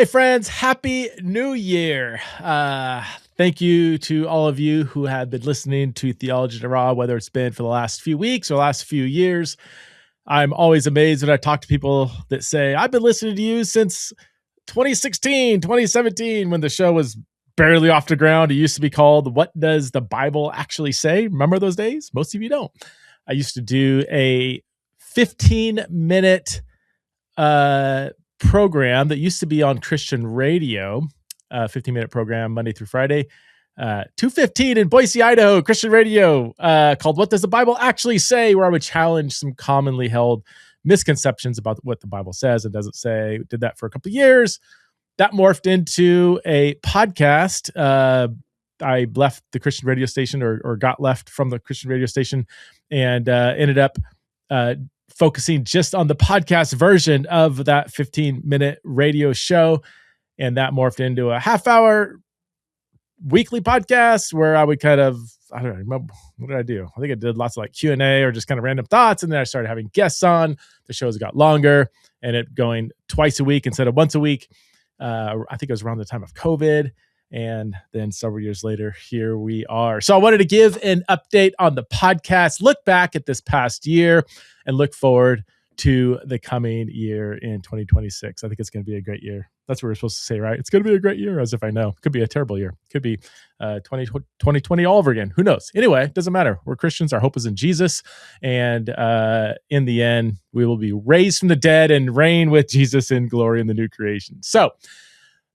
Hey, friends, Happy New Year. Thank you to all of you who have been listening to Theology in Raw, whether it's been for the last few weeks or last few years. I'm always amazed when I talk to people that say, I've been listening to you since 2016, 2017, when the show was barely off the ground. It used to be called What Does the Bible Actually Say? Remember those days? Most of you don't. I used to do a 15-minute program that used to be on Christian radio, 15-minute program Monday through Friday, 2:15 in Boise, Idaho, Christian radio, called What Does the Bible Actually Say? Where I would challenge some commonly held misconceptions about what the Bible says and doesn't say. Did that for a couple of years. That morphed into a podcast. I left the Christian radio station or got left from the Christian radio station and ended up focusing just on the podcast version of that 15-minute radio show. And that morphed into a half-hour weekly podcast where I would kind of, I don't remember, what did I do? I think I did lots of like Q&A or just kind of random thoughts. And then I started having guests on. The shows got longer and it going twice a week instead of once a week. I think it was around the time of COVID. And then several years later, here we are. So I wanted to give an update on the podcast, look back at this past year, and look forward to the coming year in 2026. I think it's going to be a great year. That's what we're supposed to say, right? It's going to be a great year, as if I know. It could be a terrible year. It could be 2020 all over again. Who knows? Anyway, it doesn't matter. We're Christians. Our hope is in Jesus. And in the end, we will be raised from the dead and reign with Jesus in glory in the new creation. So,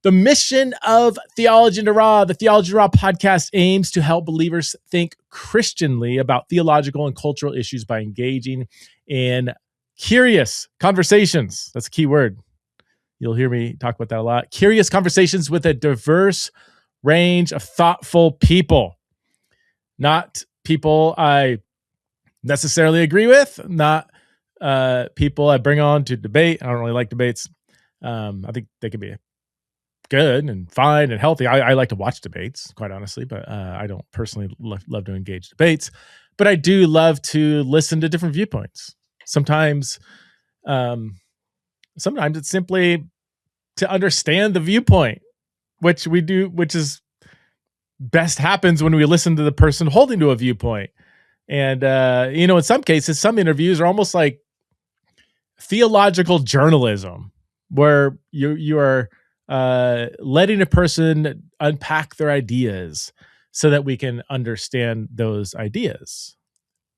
the mission of Theology in Raw, the Theology in Raw podcast aims to help believers think Christianly about theological and cultural issues by engaging in curious conversations. That's a key word. You'll hear me talk about that a lot. Curious conversations with a diverse range of thoughtful people. Not people I necessarily agree with, not people I bring on to debate. I don't really like debates. I think they can be good and fine and healthy. I like to watch debates, quite honestly, but I don't personally love to engage debates. But I do love to listen to different viewpoints. Sometimes it's simply to understand the viewpoint, which we do, which is best happens when we listen to the person holding to a viewpoint. And in some cases, some interviews are almost like theological journalism, where you are letting a person unpack their ideas so that we can understand those ideas.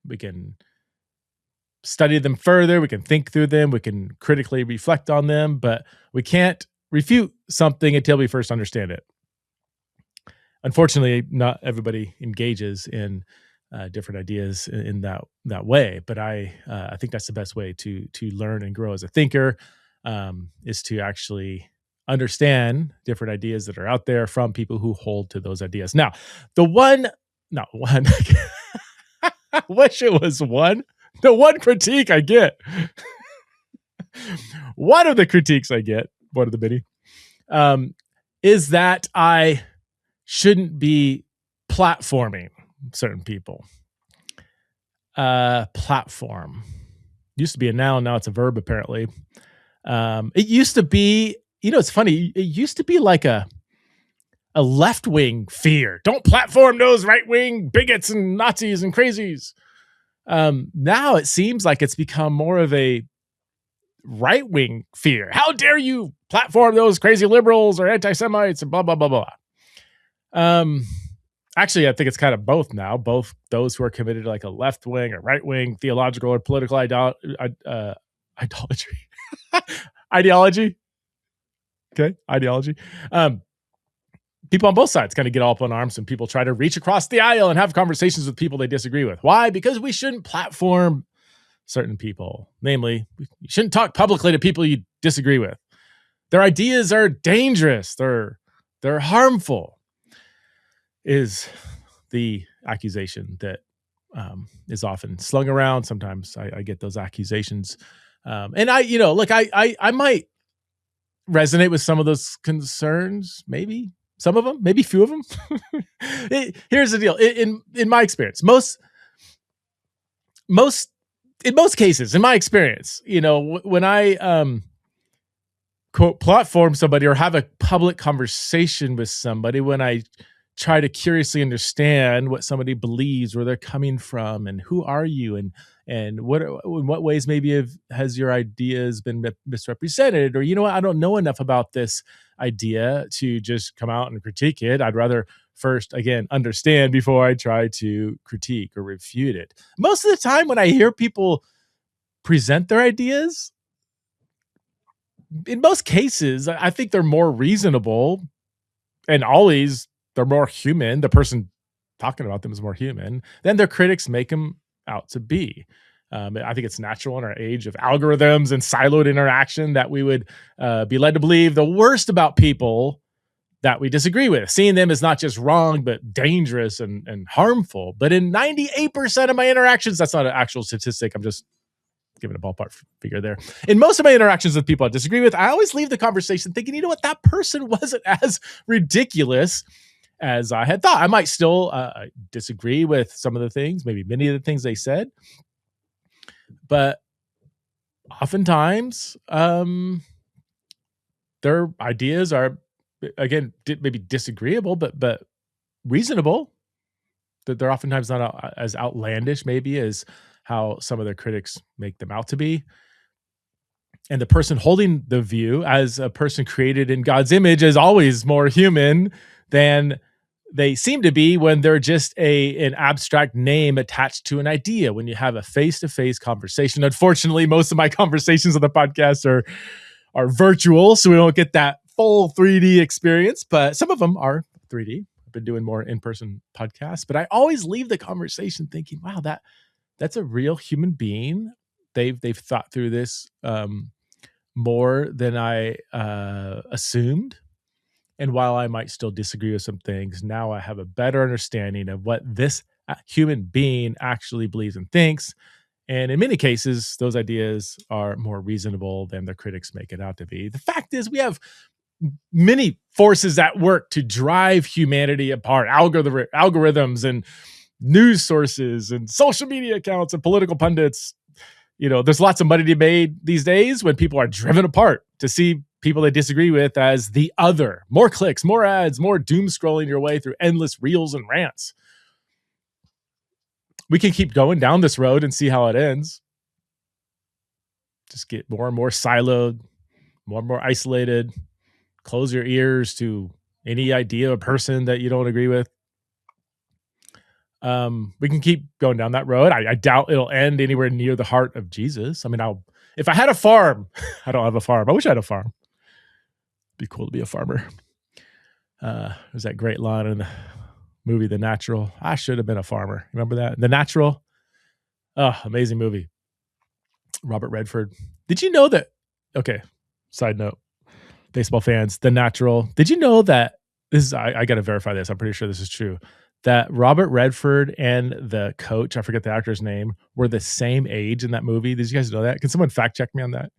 We can study them further. We can think through them. We can critically reflect on them, but we can't refute something until we first understand it. Unfortunately, not everybody engages in different ideas in that way, but I think that's the best way to learn and grow as a thinker, is to actually understand different ideas that are out there from people who hold to those ideas. Now, the one I wish it was one. The one critique I get, one of the critiques I get, one of the many, is that I shouldn't be platforming certain people. Platform used to be a noun, now it's a verb apparently. It used to be, it's funny. It used to be like a left-wing fear. Don't platform those right-wing bigots and Nazis and crazies. Now it seems like it's become more of a right-wing fear. How dare you platform those crazy liberals or anti-Semites and blah, blah, blah, blah. Actually, I think it's kind of both now. Both those who are committed to like a left-wing or right-wing theological or political idolatry. Ideology. Okay, ideology. People on both sides kind of get all up on arms and people try to reach across the aisle and have conversations with people they disagree with. Why? Because we shouldn't platform certain people. Namely, you shouldn't talk publicly to people you disagree with. Their ideas are dangerous. They're harmful, is the accusation that is often slung around. Sometimes I get those accusations. And I might resonate with some of those concerns, maybe some of them, maybe few of them. Here's the deal. In my experience, in most cases, in my experience, when I quote platform somebody or have a public conversation with somebody when I try to curiously understand what somebody believes, where they're coming from, and who are you, and what in what ways maybe has your ideas been misrepresented, or you know what, I don't know enough about this idea to just come out and critique it. I'd rather first again understand before I try to critique or refute it. Most of the time when I hear people present their ideas, in most cases, I think they're more reasonable, and always they're more human. The person talking about them is more human than their critics make them out to be. I think it's natural in our age of algorithms and siloed interaction that we would be led to believe the worst about people that we disagree with, seeing them as not just wrong, but dangerous and harmful. But in 98% of my interactions, that's not an actual statistic. I'm just giving a ballpark figure there. In most of my interactions with people I disagree with, I always leave the conversation thinking, you know what, that person wasn't as ridiculous as I had thought. I might still disagree with some of the things, maybe many of the things they said, but oftentimes their ideas are, again, maybe disagreeable, but reasonable. That they're oftentimes not as outlandish, maybe, as how some of their critics make them out to be. And the person holding the view, as a person created in God's image, is always more human than they seem to be when they're just an abstract name attached to an idea. When you have a face-to-face conversation, unfortunately, most of my conversations on the podcast are virtual, so we don't get that full 3D experience, but some of them are 3D. I've been doing more in-person podcasts, but I always leave the conversation thinking, wow, that's a real human being. They've thought through this more than I assumed. And while I might still disagree with some things, now I have a better understanding of what this human being actually believes and thinks. And in many cases, those ideas are more reasonable than their critics make it out to be. The fact is, we have many forces at work to drive humanity apart: algorithms and news sources and social media accounts and political pundits. There's lots of money to be made these days when people are driven apart to see people they disagree with as the other. More clicks, more ads, more doom scrolling your way through endless reels and rants. We can keep going down this road and see how it ends. Just get more and more siloed, more and more isolated. Close your ears to any idea or person that you don't agree with. We can keep going down that road. I doubt it'll end anywhere near the heart of Jesus. I mean, if I had a farm, I don't have a farm. I wish I had a farm. It'd be cool to be a farmer. There's that great line in the movie, The Natural. I should have been a farmer. Remember that? The Natural? Oh, amazing movie. Robert Redford. Did you know that? Okay, side note. Baseball fans, The Natural. Did you know that I got to verify this. I'm pretty sure this is true. That Robert Redford and the coach, I forget the actor's name, were the same age in that movie. Did you guys know that? Can someone fact check me on that?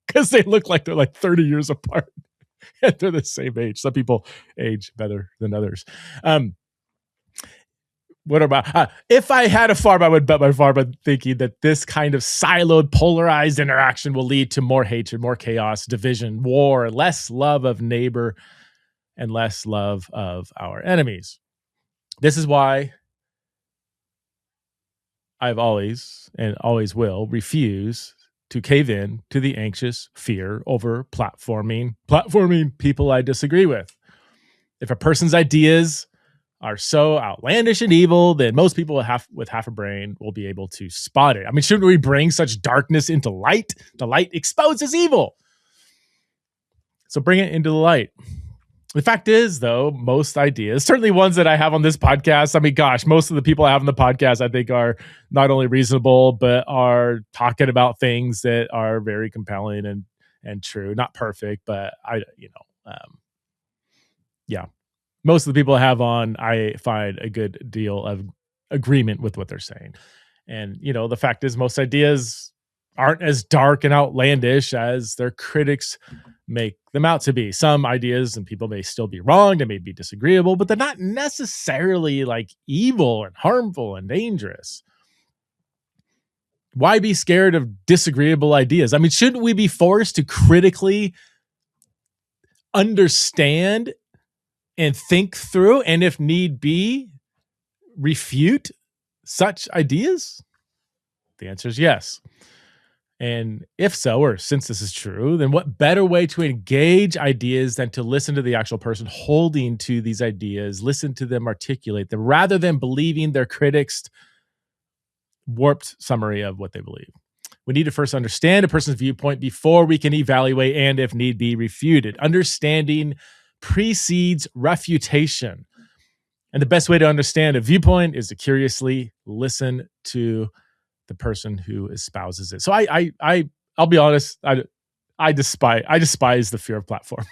Because they look like they're like 30 years apart. And they're the same age. Some people age better than others. What about if I had a farm, I would bet my farm on thinking that this kind of siloed, polarized interaction will lead to more hatred, more chaos, division, war, less love of neighbor, and less love of our enemies. This is why I've always and always will refuse to cave in to the anxious fear over platforming people I disagree with. If a person's ideas are so outlandish and evil, then most people with half a brain will be able to spot it. I mean, shouldn't we bring such darkness into light? The light exposes evil. So bring it into the light. The fact is, though, most ideas, certainly ones that I have on this podcast, I mean, gosh, most of the people I have on the podcast, I think, are not only reasonable, but are talking about things that are very compelling and true. Not perfect, but yeah. Most of the people I have on, I find a good deal of agreement with what they're saying. And, the fact is, most ideas aren't as dark and outlandish as their critics make them out to be. Some ideas and people may still be wrong, they may be disagreeable, but they're not necessarily like evil and harmful and dangerous. Why be scared of disagreeable ideas? I mean, shouldn't we be forced to critically understand and think through, and if need be, refute such ideas? The answer is yes. And if so, or since this is true, then what better way to engage ideas than to listen to the actual person holding to these ideas, listen to them articulate them, rather than believing their critics' warped summary of what they believe. We need to first understand a person's viewpoint before we can evaluate and, if need be, refute it. Understanding precedes refutation. And the best way to understand a viewpoint is to curiously listen to the person who espouses it. So I'll be honest, I despise the fear of platforming.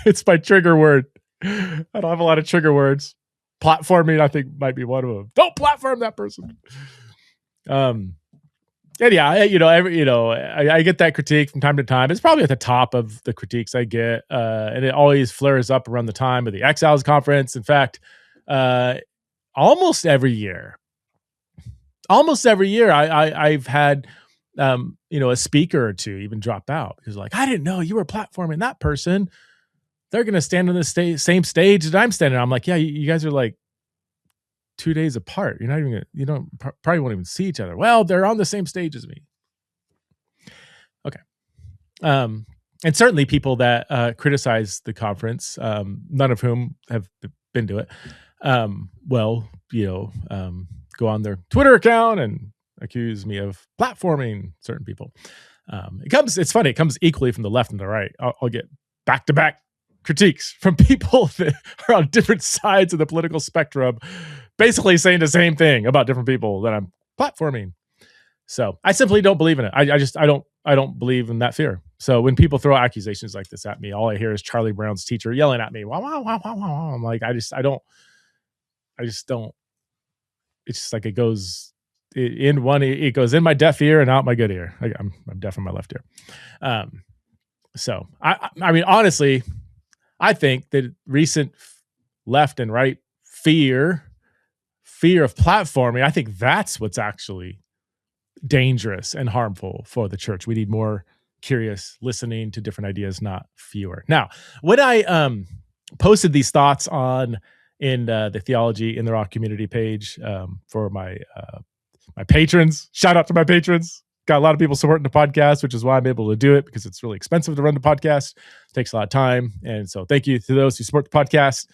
It's my trigger word. I don't have a lot of trigger words. Platforming, I think, might be one of them. Don't platform that person. And yeah, I get that critique from time to time. It's probably at the top of the critiques I get, and it always flares up around the time of the Exiles conference. In fact, almost every year, I've had a speaker or two even drop out because, like, I didn't know you were platforming that person. They're going to stand on the same stage that I'm standing on. I'm like, yeah, you guys are like 2 days apart. You're not even probably won't even see each other. Well, they're on the same stage as me. Okay. And certainly people that criticize the conference, none of whom have been to it, go on their Twitter account and accuse me of platforming certain people. It's funny. It comes equally from the left and the right. I'll get back-to-back critiques from people that are on different sides of the political spectrum, basically saying the same thing about different people that I'm platforming. So I simply don't believe in it. I don't believe in that fear. So when people throw accusations like this at me, all I hear is Charlie Brown's teacher yelling at me. Wow, wow, wow, wow, wow. I'm like, I just don't. It's just like it goes in one. It goes in my deaf ear and out my good ear. I'm deaf in my left ear. So I mean, honestly, I think that recent left and right fear of platforming, I think that's what's actually dangerous and harmful for the church. We need more curious listening to different ideas, not fewer. Now, when I posted these thoughts in the Theology in the Raw community page for my patrons, shout out to my patrons. Got a lot of people supporting the podcast, which is why I'm able to do it, because it's really expensive to run the podcast. It takes a lot of time. And so thank you to those who support the podcast.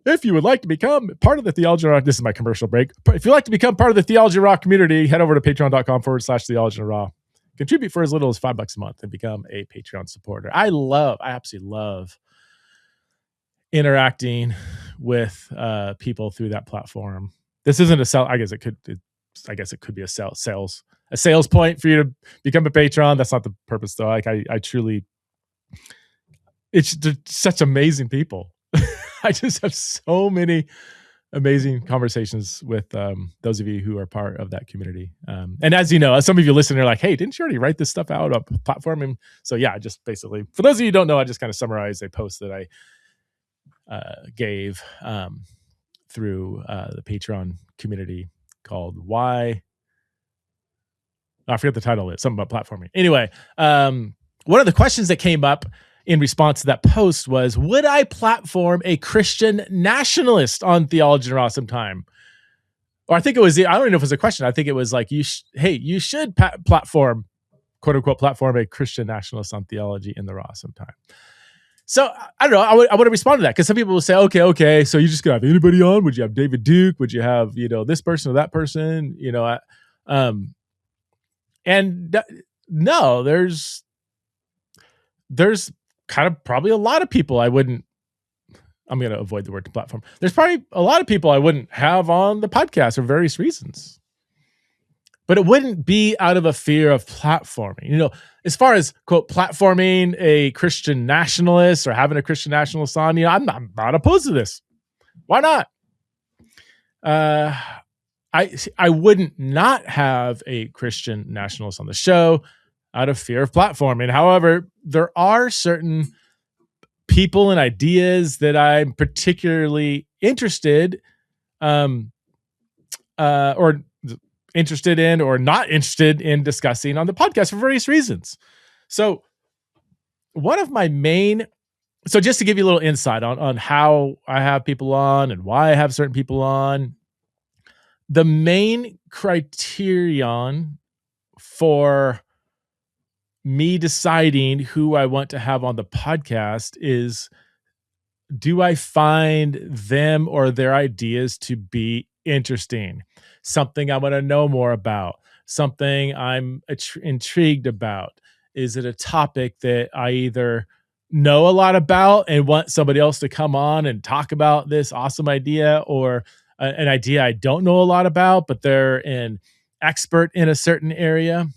If you would like to become part of the Theology Raw, this is my commercial break. If you'd like to become part of the Theology Raw community, head over to patreon.com/Theology Raw. Contribute for as little as $5 a month and become a Patreon supporter. I absolutely love interacting with people through that platform. This isn't a sell. I guess it could be a sales point for you to become a patron. That's not the purpose, though. Like I truly, they're such amazing people. I just have so many amazing conversations with those of you who are part of that community. And as you know, some of you listening are like, hey, didn't you already write this stuff out on platform? And so yeah, just basically, for those of you who don't know, I just kind of summarized a post that I gave through the Patreon community called Why. I forget the title of it, something about platforming. Anyway, one of the questions that came up in response to that post was, would I platform a Christian nationalist on Theology Raw sometime? Or I think it was, I don't even know if it was a question. I think it was like, you should platform, quote unquote, platform a Christian nationalist on Theology in the Raw sometime. So I don't know. I would have responded to that, because some people will say, okay. So you just gonna have anybody on? Would you have David Duke? Would you have, this person or that person? No, there's kind of probably a lot of people I'm going to avoid the word platform. There's probably a lot of people I wouldn't have on the podcast for various reasons. But it wouldn't be out of a fear of platforming. As far as, quote, platforming a Christian nationalist or having a Christian nationalist on, I'm not opposed to this. Why not? I wouldn't not have a Christian nationalist on the show out of fear of platforming. However, there are certain people and ideas that I'm particularly interested or not interested in discussing on the podcast for various reasons. So one of my main, so just to give you a little insight on how I have people on and why I have certain people on, the main criterion for me deciding who I want to have on the podcast is, do I find them or their ideas to be interesting? Something I want to know more about, something I'm intrigued about. Is it a topic that I either know a lot about and want somebody else to come on and talk about this awesome idea, or an idea I don't know a lot about, but they're an expert in a certain area?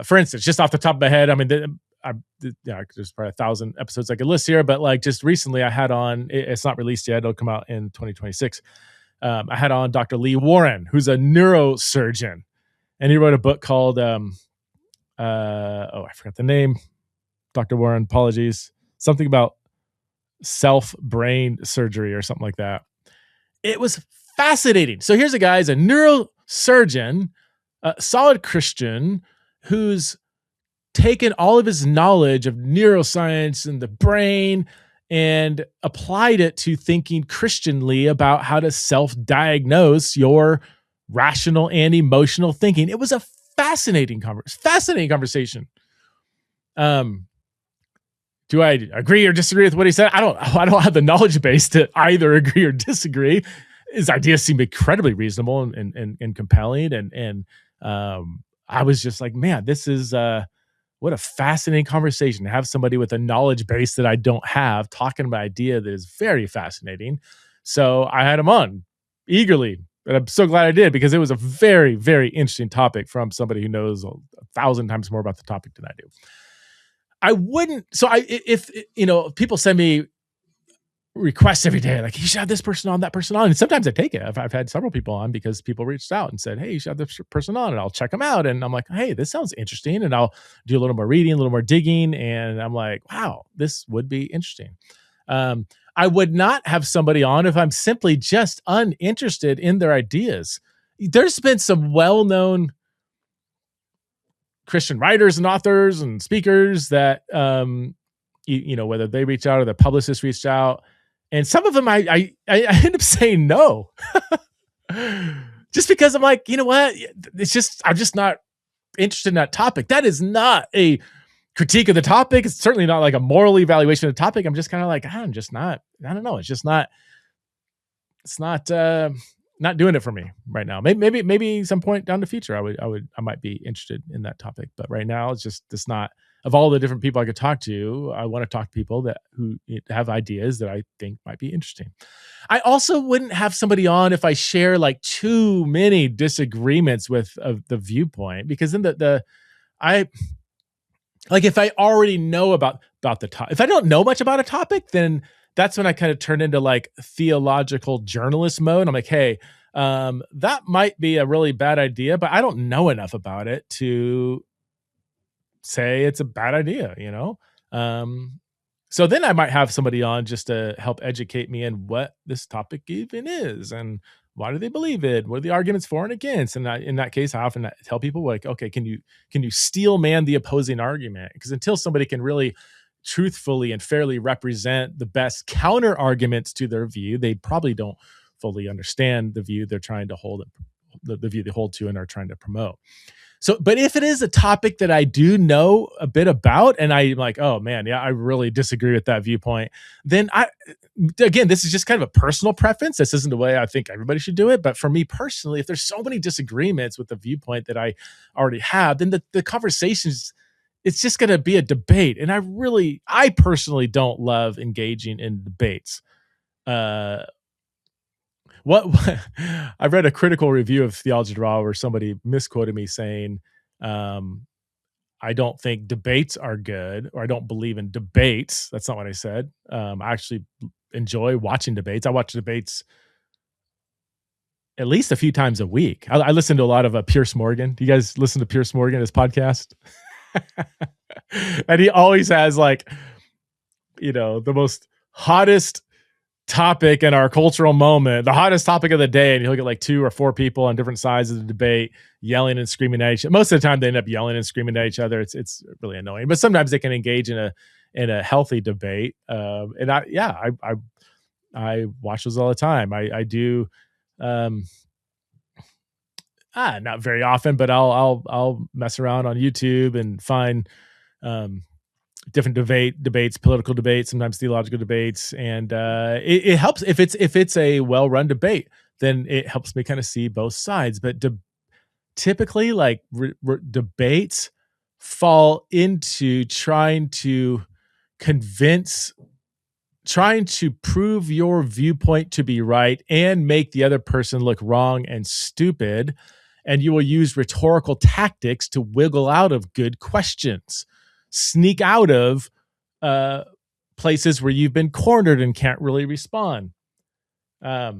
For instance, just off the top of my head, I mean, there's probably 1,000 episodes I could list here, but like just recently I had on, it's not released yet, it'll come out in 2026. I had on Dr. Lee Warren, who's a neurosurgeon, and he wrote a book called, I forgot the name. Dr. Warren, apologies. Something about self-brain surgery or something like that. It was fascinating. So here's a guy, he's a neurosurgeon, a solid Christian, who's taken all of his knowledge of neuroscience and the brain and applied it to thinking Christianly about how to self-diagnose your rational and emotional thinking. It was a fascinating conversation. Do I agree or disagree with what he said? I don't have the knowledge base to either agree or disagree. His ideas seemed incredibly reasonable and compelling. And I was just like, man, this is what a fascinating conversation to have somebody with a knowledge base that I don't have talking about an idea that is very fascinating. So I had him on eagerly, and I'm so glad I did, because it was a very, very interesting topic from somebody who knows 1,000 times more about the topic than I do. I wouldn't. So if people send me requests every day, like, you should have this person on, that person on, and sometimes I take it. I've had several people on because people reached out and said, hey, you should have this person on, and I'll check them out, and I'm like, hey, this sounds interesting, and I'll do a little more reading, a little more digging, and I'm like, wow, this would be interesting. I would not have somebody on if I'm simply just uninterested in their ideas. There's been some well-known Christian writers and authors and speakers that, whether they reach out or the publicist reached out, and some of them I end up saying no, just because I'm like, you know what? I'm just not interested in that topic. That is not a critique of the topic. It's certainly not like a moral evaluation of the topic. I'm just kind of like, I'm just not, I don't know. It's not doing it for me right now. Maybe some point down the future, I might be interested in that topic. But right now it's not, of all the different people I could talk to, I want to talk to people who have ideas that I think might be interesting. I also wouldn't have somebody on if I share like too many disagreements with the viewpoint, because then if I already know about the topic, if I don't know much about a topic, then that's when I kind of turn into like theological journalist mode. I'm like, hey, that might be a really bad idea, but I don't know enough about it to say it's a bad idea, So then I might have somebody on just to help educate me in what this topic even is and why do they believe it? What are the arguments for and against? And in that case, I often tell people like, okay, can you steel man the opposing argument? Because until somebody can really truthfully and fairly represent the best counter arguments to their view, they probably don't fully understand the view they're trying to hold, the view they hold to and are trying to promote. So, but if it is a topic that I do know a bit about and I'm like, oh man, yeah, I really disagree with that viewpoint, then again, this is just kind of a personal preference. This isn't the way I think everybody should do it. But for me personally, if there's so many disagreements with the viewpoint that I already have, then the conversations, it's just going to be a debate. And I personally don't love engaging in debates. I read a critical review of Theology where somebody misquoted me saying, I don't think debates are good, or I don't believe in debates. That's not what I said. I actually enjoy watching debates. I watch debates at least a few times a week. I listen to a lot of Pierce Morgan. Do you guys listen to Pierce Morgan, his podcast? And he always has like, the most hottest topic in our cultural moment, the hottest topic of the day, and you look at like 2 or 4 people on different sides of the debate yelling and screaming at each other. Most of the time they end up yelling and screaming at each other. It's really annoying, but sometimes they can engage in a healthy debate. And I watch those all the time. I do, not very often, but I'll mess around on YouTube and find different debates, political debates, sometimes theological debates, and it helps if it's a well-run debate. Then it helps me kind of see both sides. But typically, like debates fall into trying to prove your viewpoint to be right and make the other person look wrong and stupid. And you will use rhetorical tactics to wiggle out of good questions, sneak out of places where you've been cornered and can't really respond. I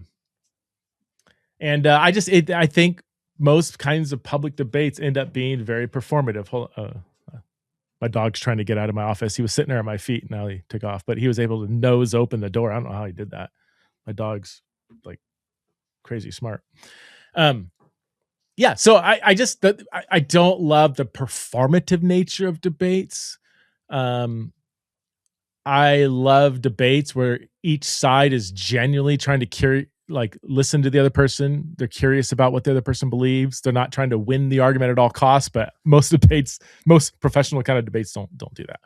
think most kinds of public debates end up being very performative. My dog's trying to get out of my office. He was sitting there at my feet. Now he took off, but he was able to nose open the door. I don't know how he did that. My dog's like crazy smart. Yeah. So I don't love the performative nature of debates. I love debates where each side is genuinely trying to listen to the other person. They're curious about what the other person believes. They're not trying to win the argument at all costs, but most professional kind of debates don't do that.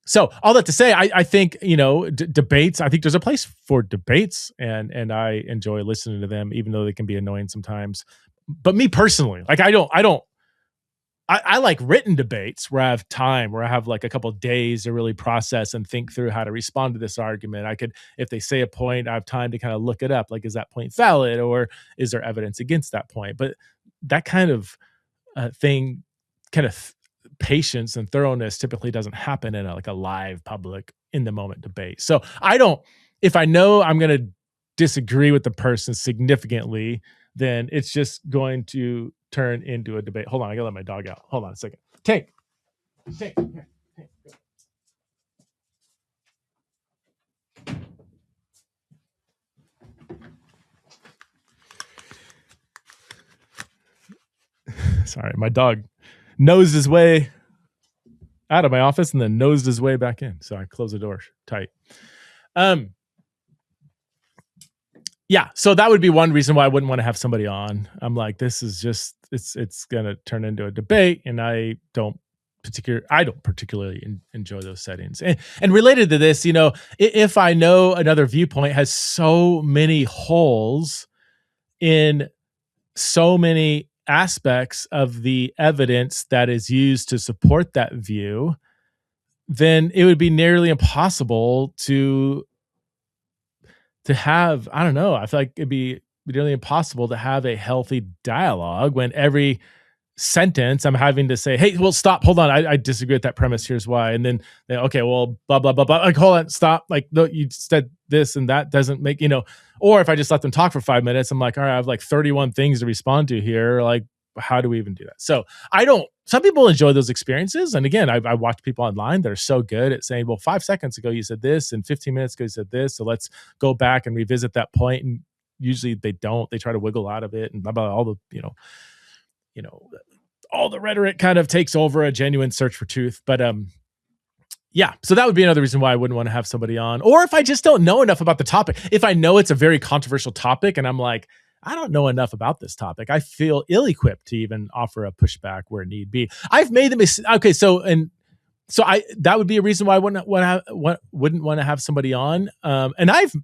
So all that to say, I think, debates, I think there's a place for debates, and I enjoy listening to them, even though they can be annoying sometimes. But me personally, like I like written debates where I have time, where I have like a couple of days to really process and think through how to respond to this argument. I could, if they say a point, I have time to kind of look it up. Like, is that point valid, or is there evidence against that point? But that kind of thing, patience and thoroughness typically doesn't happen in a live public in the moment debate. So if I know I'm going to disagree with the person significantly, then it's just going to turn into a debate. Hold on, I gotta let my dog out. Hold on a second. Tank. Here. Sorry, my dog nosed his way out of my office and then nosed his way back in. So I closed the door tight. Yeah, so that would be one reason why I wouldn't want to have somebody on. I'm like, this is just it's gonna turn into a debate, and I don't particularly enjoy those settings. And related to this, if I know another viewpoint has so many holes in so many aspects of the evidence that is used to support that view, then it would be nearly impossible to have, I don't know, I feel like it'd be nearly impossible to have a healthy dialogue when every sentence I'm having to say, hey, well, stop, hold on, I disagree with that premise, here's why. And then okay, well, blah, blah, blah, blah. Like, hold on, stop. Like, no, you said this and that doesn't make, or if I just let them talk for 5 minutes, I'm like, all right, I have like 31 things to respond to here. Like, how do we even do that? So some people enjoy those experiences. And again, I watch people online that are so good at saying, well, 5 seconds ago you said this, and 15 minutes ago you said this. So let's go back and revisit that point. And usually they don't. They try to wiggle out of it, and blah, blah, all the, all the rhetoric kind of takes over a genuine search for truth. But yeah, so that would be another reason why I wouldn't want to have somebody on. Or if I just don't know enough about the topic, if I know it's a very controversial topic and I'm like, I don't know enough about this topic, I feel ill-equipped to even offer a pushback where need be. I've made the mistake. Okay, so that would be a reason why I wouldn't want to have somebody on. And I've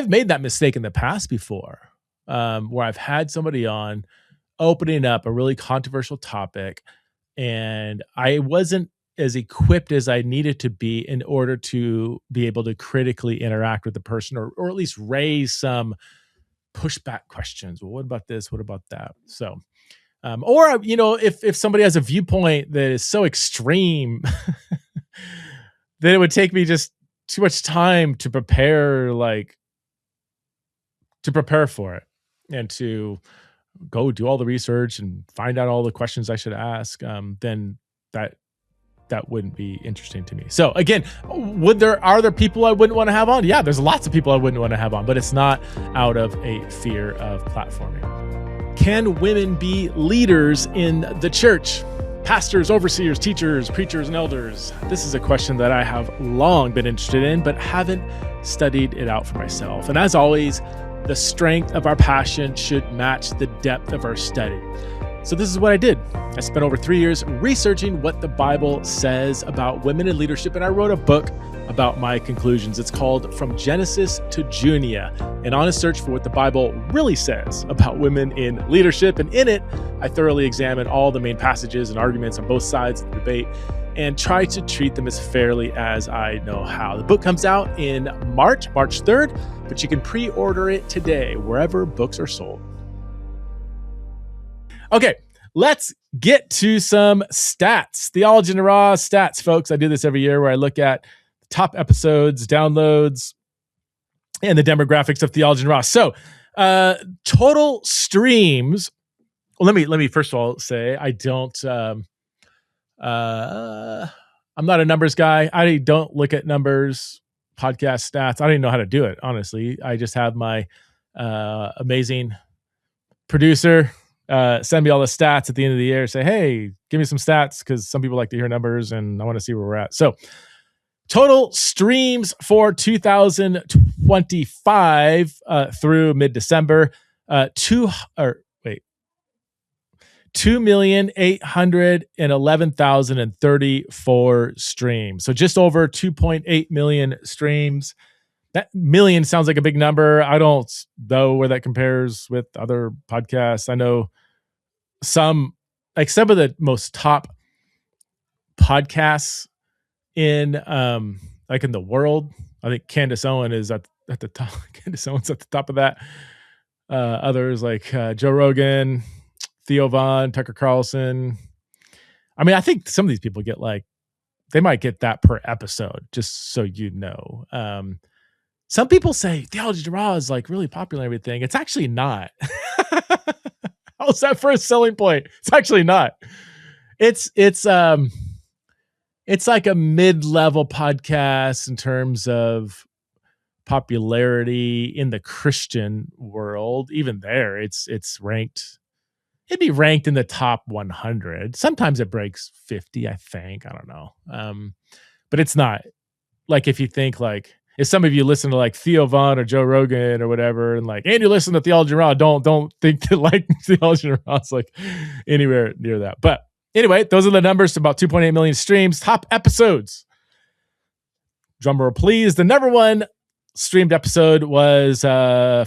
made that mistake in the past before, where I've had somebody on opening up a really controversial topic, and I wasn't as equipped as I needed to be in order to be able to critically interact with the person, or at least raise some pushback questions. Well, what about this? What about that? So, or, if somebody has a viewpoint that is so extreme that it would take me just too much time to prepare for it, and to go do all the research and find out all the questions I should ask, then that that wouldn't be interesting to me. So again, are there people I wouldn't want to have on? Yeah, there's lots of people I wouldn't want to have on, but it's not out of a fear of platforming. Can women be leaders in the church? Pastors, overseers, teachers, preachers, and elders. This is a question that I have long been interested in, but haven't studied it out for myself. And as always, the strength of our passion should match the depth of our study. So this is what I did. I spent over 3 years researching what the Bible says about women in leadership, and I wrote a book about my conclusions. It's called From Genesis to Junia, an honest search for what the Bible really says about women in leadership. And in it, I thoroughly examine all the main passages and arguments on both sides of the debate and try to treat them as fairly as I know how. The book comes out in March 3rd, but you can pre-order it today wherever books are sold. Okay, let's get to some stats. Theology in the Raw stats, folks. I do this every year where I look at top episodes, downloads, and the demographics of Theology in the Raw. So, total streams. Well, let me first of all say I don't. I'm not a numbers guy. I don't look at numbers, podcast stats. I don't even know how to do it, honestly. I just have my amazing producer send me all the stats at the end of the year. Say, hey, give me some stats, because some people like to hear numbers, and I want to see where we're at. So, total streams for 2025 through mid-December, 2,811,034 streams. So just over 2.8 million streams. That million sounds like a big number. I don't know where that compares with other podcasts. I know some of the most top podcasts in in the world. I think Candace Owen is at the top. Candace Owen's at the top of that. Others like Joe Rogan, Theo Von, Tucker Carlson. I mean, I think some of these people get they might get that per episode, just so you know. Some people say Theology to Raw is really popular and everything. It's actually not. How's that for a selling point? It's actually not. It's like a mid-level podcast in terms of popularity in the Christian world. Even there, it's ranked. It'd be ranked in the top 100. Sometimes it breaks 50, I think. I don't know. But it's not if you think if some of you listen to Theo Von or Joe Rogan or whatever, and you listen to Theology Raw, don't think that Theology Raw is anywhere near that. But anyway, those are the numbers. About 2.8 million streams. Top episodes. Drumroll, please. The number one streamed episode was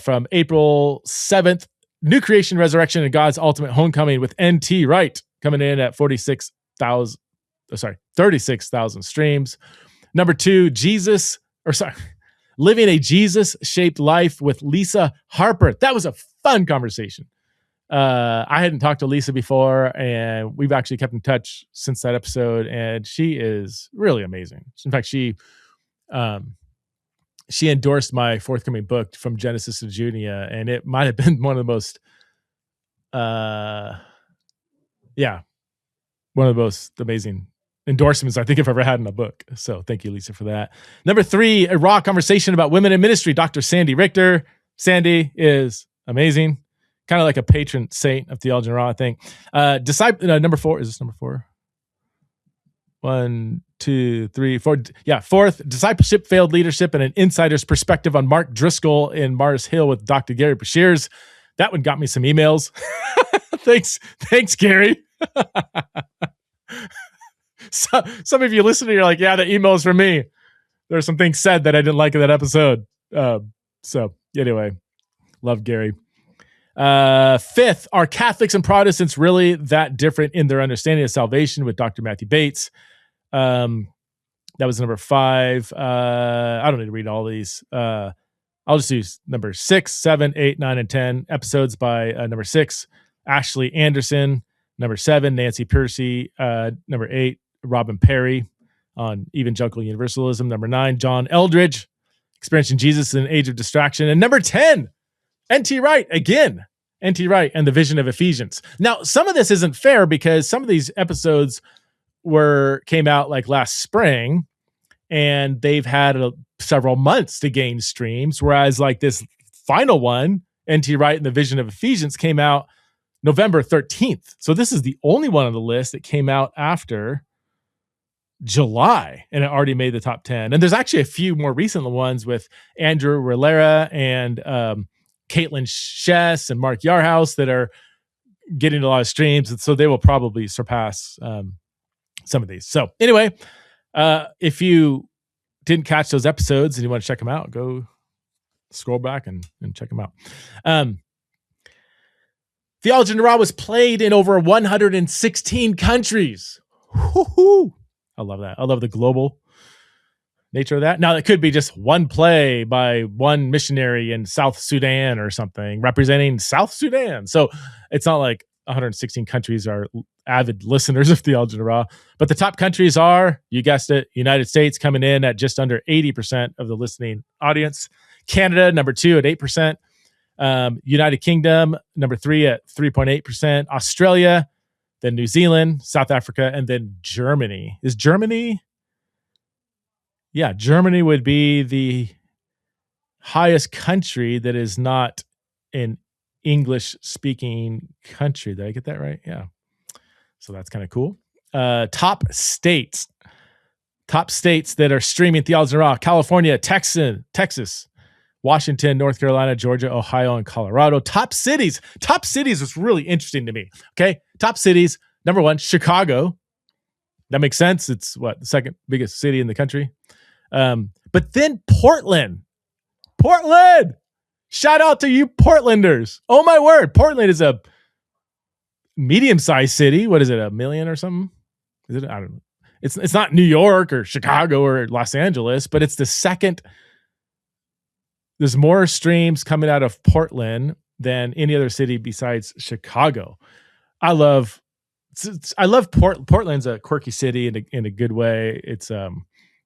from April 7th. New Creation, Resurrection, and God's Ultimate Homecoming with N.T. Wright, coming in at 36,000 streams. Number two, Living a Jesus-Shaped Life with Lisa Harper. That was a fun conversation. I hadn't talked to Lisa before, and we've actually kept in touch since that episode, and she is really amazing. In fact, she endorsed my forthcoming book, From Genesis to Junia, and it might have been one of the most amazing endorsements I think I've ever had in a book. So thank you, Lisa, for that. Number three, a raw conversation about women in ministry. Dr. Sandy Richter. Sandy is amazing. Kind of like a patron saint of Theology and Raw, I think. Number four. Is this number four? 1, 2, 3, 4. Yeah, fourth, Discipleship, Failed Leadership, and an Insider's Perspective on Mark Driscoll in Mars Hill with Dr. Gary Bashirs. That one got me some emails. Thanks, Gary. So, some of you listening, you're yeah, the email's from me. There are some things said that I didn't like in that episode. So anyway, love Gary. Fifth, are Catholics and Protestants really that different in their understanding of salvation with Dr. Matthew Bates? That was number 5. I don't need to read all these. I'll just use number 6, 7, 8, 9, and 10 episodes by number 6, Ashley Anderson. Number 7, Nancy Piercy. Number 8, Robin Perry on Evangelical Universalism. Number 9, John Eldridge, Experiencing Jesus in an Age of Distraction. And number 10, N.T. Wright again. N.T. Wright and the Vision of Ephesians. Now, some of this isn't fair because some of these episodes came out like last spring, and they've had several months to gain streams, whereas like this final one, N.T. Wright and the Vision of Ephesians, came out November 13th. So this is the only one on the list that came out after July, and it already made the top 10. And there's actually a few more recent ones with Andrew Rillera and Caitlin Shess and Mark Yarhouse that are getting a lot of streams, and so they will probably surpass some of these. So anyway, if you didn't catch those episodes and you want to check them out, go scroll back and check them out. Theology in the Raw was played in over 116 countries. Woo-hoo. I love that. I love the global nature of that. Now, it could be just one play by one missionary in South Sudan or something representing South Sudan. So it's not like 116 countries are avid listeners of Theology in the Raw. But the top countries are, you guessed it, United States coming in at just under 80% of the listening audience. Canada, number 2 at 8%. United Kingdom, number 3 at 3.8%. Australia, then New Zealand, South Africa, and then Germany. Is Germany? Yeah, Germany would be the highest country that is not an English-speaking country. Did I get that right? Yeah. So that's kind of cool. Top states that are streaming Theology in the Raw: California, Texas, Washington, North Carolina, Georgia, Ohio, and Colorado. Top cities was really interesting to me. Okay. Top cities. Number 1, Chicago. That makes sense. It's the second biggest city in the country. But then Portland. Shout out to you Portlanders. Oh my word. Portland is a medium-sized city. What is it? 1 million or something? Is it? I don't know. It's not New York or Chicago or Los Angeles, but it's the second. There's more streams coming out of Portland than any other city besides Chicago. I love Portland's a quirky city in a good way. It's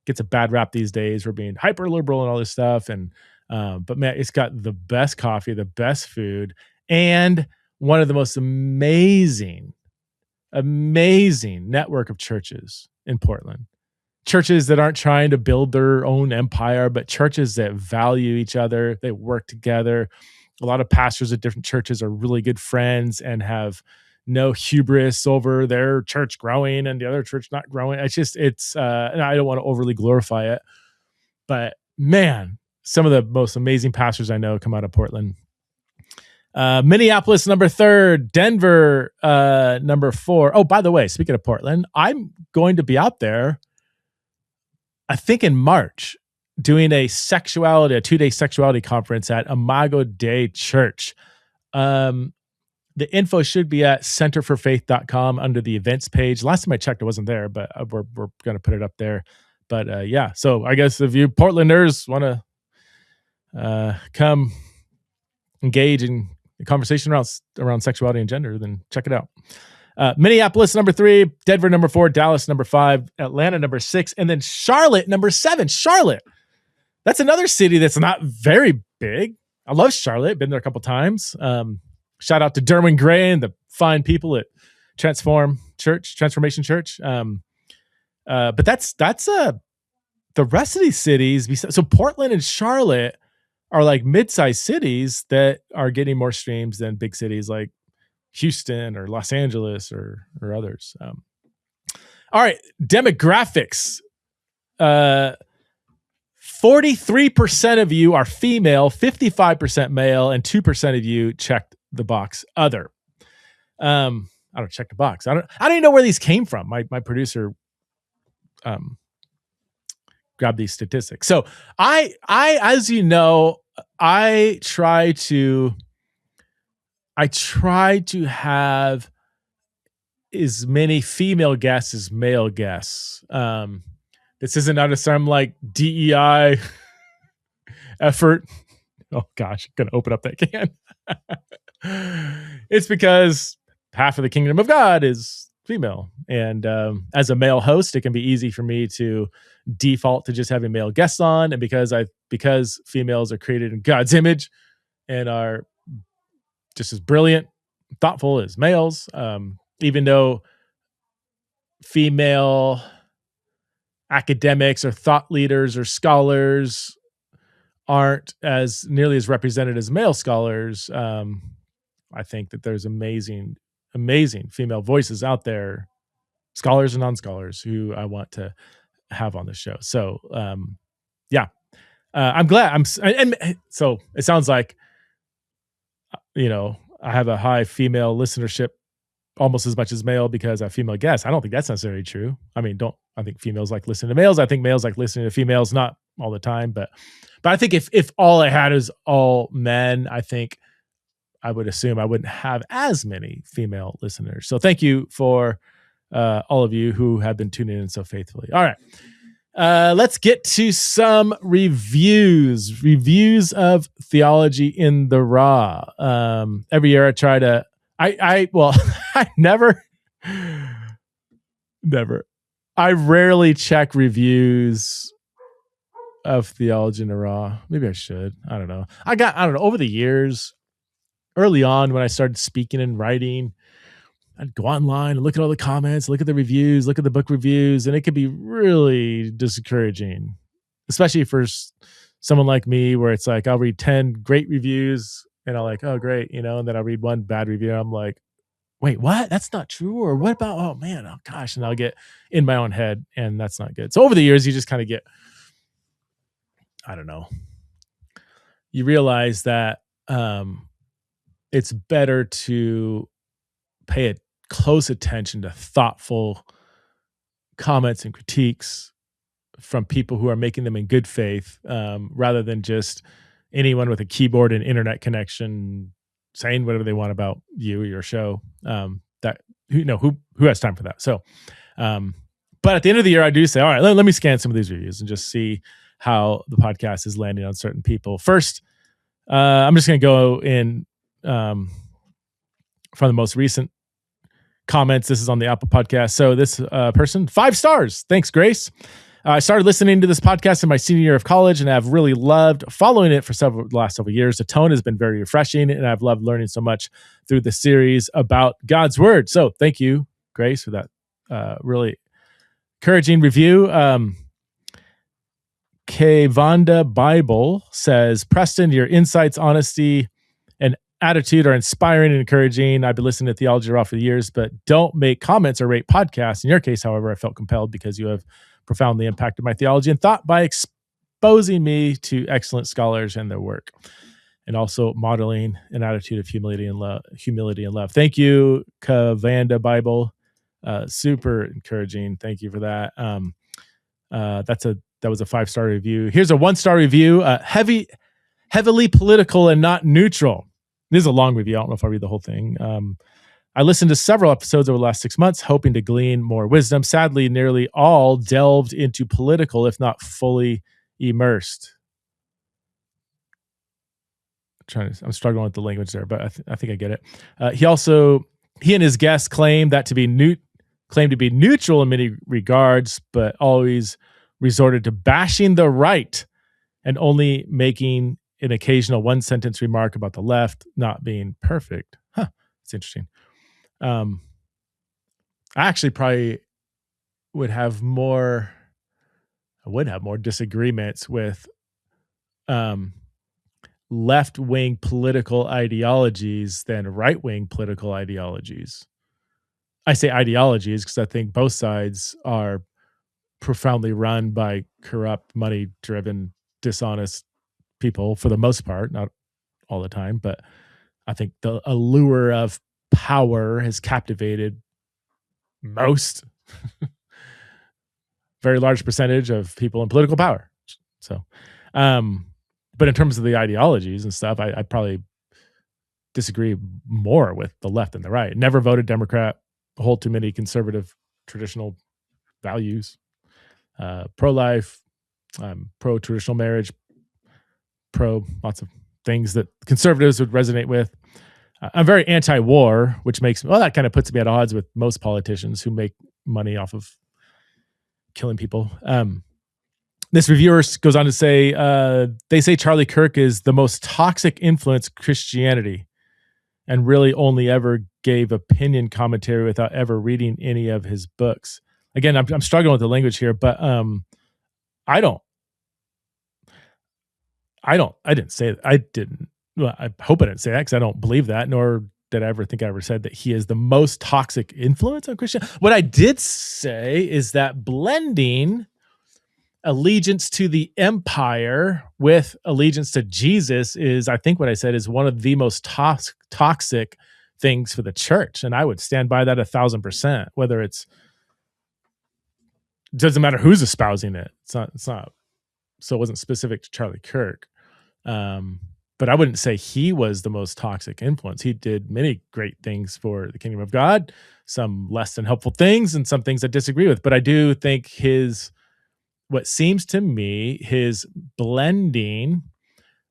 gets a bad rap these days for being hyper liberal and all this stuff. And but man, it's got the best coffee, the best food, and one of the most amazing network of churches in Portland. Churches that aren't trying to build their own empire, but churches that value each other. They work together. A lot of pastors at different churches are really good friends and have no hubris over their church growing and the other church not growing. And I don't want to overly glorify it, but man, some of the most amazing pastors I know come out of Portland. Minneapolis, number 3, Denver, number 4. Oh, by the way, speaking of Portland, I'm going to be out there, I think in March, doing a 2-day sexuality conference at Imago Dei Church. The info should be at centerforfaith.com under the events page. Last time I checked, it wasn't there, but we're going to put it up there. But yeah, so I guess if you Portlanders want to come engage in the conversation around sexuality and gender, then check it out. Minneapolis, number 3, Denver, number 4, Dallas, number 5, Atlanta, number 6, and then Charlotte, number 7. Charlotte. That's another city that's not very big. I love Charlotte. Been there a couple times. Shout out to Derwin Gray and the fine people at Transformation Church. But that's the rest of these cities. So Portland and Charlotte are like mid-sized cities that are getting more streams than big cities like Houston or Los Angeles or others. All right, demographics. 43% of you are female, 55% male, and 2% of you checked the box other. I don't check the box. I don't even know where these came from. My producer grabbed these statistics. So I as you know, I try to have as many female guests as male guests. This isn't out of some like DEI effort. Oh gosh, I'm gonna open up that can. It's because half of the kingdom of God is female, and as a male host, it can be easy for me to default to just having male guests on, and because females are created in God's image and are just as brilliant, thoughtful as males, even though female academics or thought leaders or scholars aren't as nearly as represented as male scholars. I think that there's amazing female voices out there, scholars and non-scholars, who I want to have on the show. So, yeah, I'm glad. And so it sounds like, I have a high female listenership, almost as much as male, because I have female guests. I don't think that's necessarily true. I mean, I think females like listening to males. I think males like listening to females, not all the time, but I think if all I had is all men, I think I would assume I wouldn't have as many female listeners. So thank you for all of you who have been tuning in so faithfully. All right. Let's get to some reviews of Theology in the Raw. Every year I try to, I I rarely check reviews of Theology in the Raw. Maybe I should. I don't know. Over the years, early on when I started speaking and writing, I'd go online and look at all the comments, look at the reviews, look at the book reviews, and it could be really discouraging, especially for someone like me, where it's like I'll read 10 great reviews and I'm like, oh, great, and then I'll read one bad review. I'm like, wait, what? That's not true? Or what about, oh man, oh gosh, and I'll get in my own head, and that's not good. So over the years, you just kind of get, I don't know, you realize that it's better to pay close attention to thoughtful comments and critiques from people who are making them in good faith, rather than just anyone with a keyboard and internet connection saying whatever they want about you or your show. That who has time for that? So, but at the end of the year, I do say, all right, let me scan some of these reviews and just see how the podcast is landing on certain people. First, I'm just going to go in from the most recent comments. This is on the Apple podcast. So this person, 5 stars. Thanks, Grace. I started listening to this podcast in my senior year of college, and I've really loved following it for the last several years. The tone has been very refreshing, and I've loved learning so much through the series about God's Word. So thank you, Grace, for that really encouraging review. Kevanda Bible says, Preston, your insights, honesty, and attitude are inspiring and encouraging. I've been listening to Theology Raw for years, but don't make comments or rate podcasts. In your case, however, I felt compelled because you have profoundly impacted my theology and thought by exposing me to excellent scholars and their work, and also modeling an attitude of humility and love. Thank you, Kavanda Bible. Super encouraging. Thank you for that. That was a 5-star review. Here's a 1-star review. Heavily political and not neutral. This is a long review. I don't know if I'll read the whole thing. I listened to several episodes over the last 6 months, hoping to glean more wisdom. Sadly, nearly all delved into political, if not fully immersed. I'm struggling with the language there, but I think I get it. He and his guests claim to be neutral in many regards, but always resorted to bashing the right and only making an occasional one-sentence remark about the left not being perfect. It's interesting. I actually probably would have more disagreements with left-wing political ideologies than right-wing political ideologies. I say ideologies because I think both sides are profoundly run by corrupt, money-driven, dishonest people for the most part, not all the time, but I think the allure of power has captivated most very large percentage of people in political power. So, but in terms of the ideologies and stuff, I probably disagree more with the left than the right. Never voted Democrat, hold too many conservative traditional values, pro-life, pro-traditional marriage, pro lots of things that conservatives would resonate with. I'm very anti-war, which that kind of puts me at odds with most politicians who make money off of killing people. This reviewer goes on to say, they say Charlie Kirk is the most toxic influence Christianity and really only ever gave opinion commentary without ever reading any of his books. again, I'm struggling with the language here, but I didn't say that. I didn't. Well, I hope I didn't say that because I don't believe that, nor did I ever think I ever said that he is the most toxic influence on Christian. What I did say is that blending allegiance to the empire with allegiance to Jesus is, I think what I said is one of the most toxic things for the church. And I would stand by that 1,000%, whether doesn't matter who's espousing it. It's not, so it wasn't specific to Charlie Kirk. But I wouldn't say he was the most toxic influence. He did many great things for the kingdom of God, some less than helpful things, and some things I disagree with. But I do think what seems to me, his blending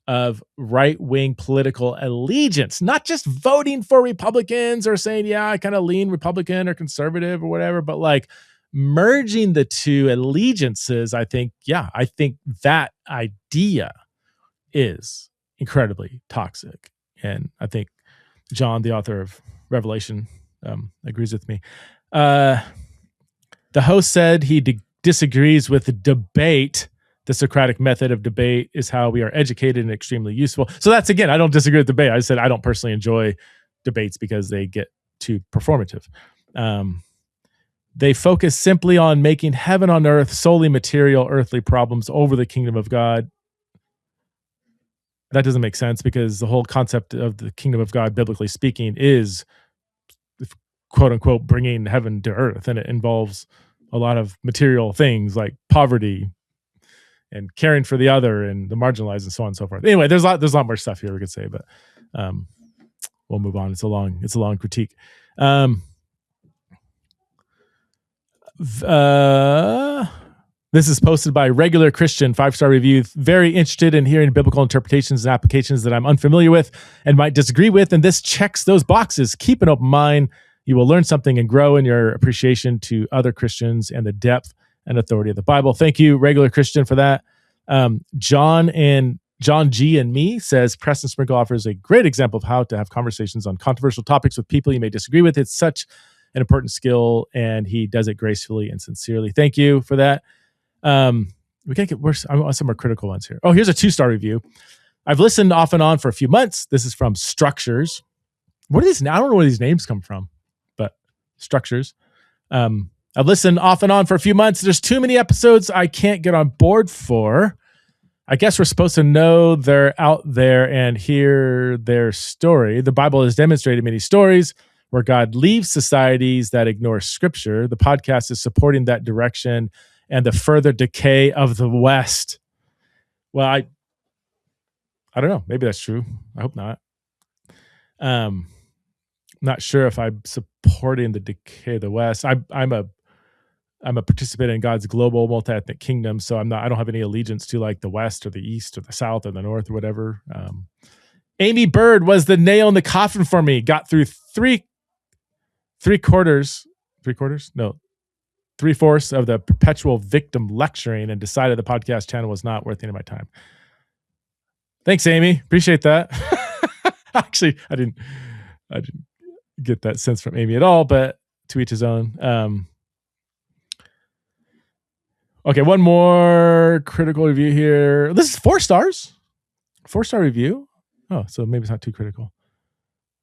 of right-wing political allegiance, not just voting for Republicans or saying, yeah, I kind of lean Republican or conservative or whatever, but like merging the two allegiances, I think that idea is incredibly toxic. And I think John, the author of Revelation, agrees with me. The host said he disagrees with the debate. The Socratic method of debate is how we are educated and extremely useful. So that's, again, I don't disagree with debate. I said I don't personally enjoy debates because they get too performative. They focus simply on making heaven on earth, solely material earthly problems over the kingdom of God. That doesn't make sense because the whole concept of the kingdom of God, biblically speaking, is quote unquote bringing heaven to earth. And it involves a lot of material things like poverty and caring for the other and the marginalized and so on and so forth. Anyway, there's a lot more stuff here we could say, but we'll move on. It's a long critique. This is posted by Regular Christian, 5-star review. Very interested in hearing biblical interpretations and applications that I'm unfamiliar with and might disagree with, and this checks those boxes. Keep an open mind. You will learn something and grow in your appreciation to other Christians and the depth and authority of the Bible. Thank you, Regular Christian, for that. John G and me says Preston Sprinkle offers a great example of how to have conversations on controversial topics with people you may disagree with. It's such an important skill, and he does it gracefully and sincerely. Thank you for that. We can't get worse. I want some more critical ones here. Oh, here's a 2-star review. I've listened off and on for a few months. This is from Structures. What are these? I don't know where these names come from, but Structures. I've listened off and on for a few months. There's too many episodes I can't get on board for. I guess we're supposed to know they're out there and hear their story. The Bible has demonstrated many stories where God leaves societies that ignore scripture. The podcast is supporting that direction and the further decay of the West. Well, I don't know. Maybe that's true. I hope not. Not sure if I'm supporting the decay of the West. I'm a participant in God's global multi-ethnic kingdom, so I don't have any allegiance to like the West or the East or the South or the North or whatever. Amy Bird was the nail in the coffin for me. Got through three-fourths of the perpetual victim lecturing and decided the podcast channel was not worth any of my time. Thanks, Amy. Appreciate that. Actually, I didn't get that sense from Amy at all, but to each his own. Okay, one more critical review here. This is 4 stars. 4-star review. Oh, so maybe it's not too critical.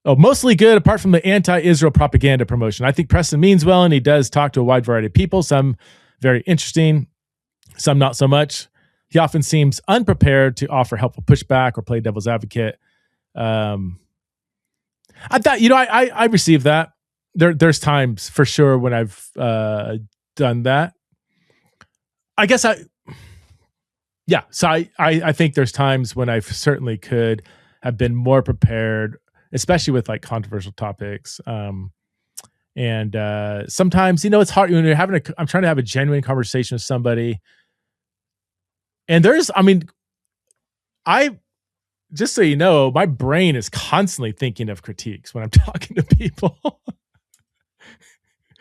Oh, mostly good apart from the anti-Israel propaganda promotion. I think Preston means well, and he does talk to a wide variety of people, some very interesting, some not so much. He often seems unprepared to offer helpful pushback or play devil's advocate. I thought, I received that. There's times for sure when I've done that. I guess so I think there's times when I certainly could have been more prepared, especially with like controversial topics. And sometimes, it's hard when I'm trying to have a genuine conversation with somebody. And just so you know, my brain is constantly thinking of critiques when I'm talking to people.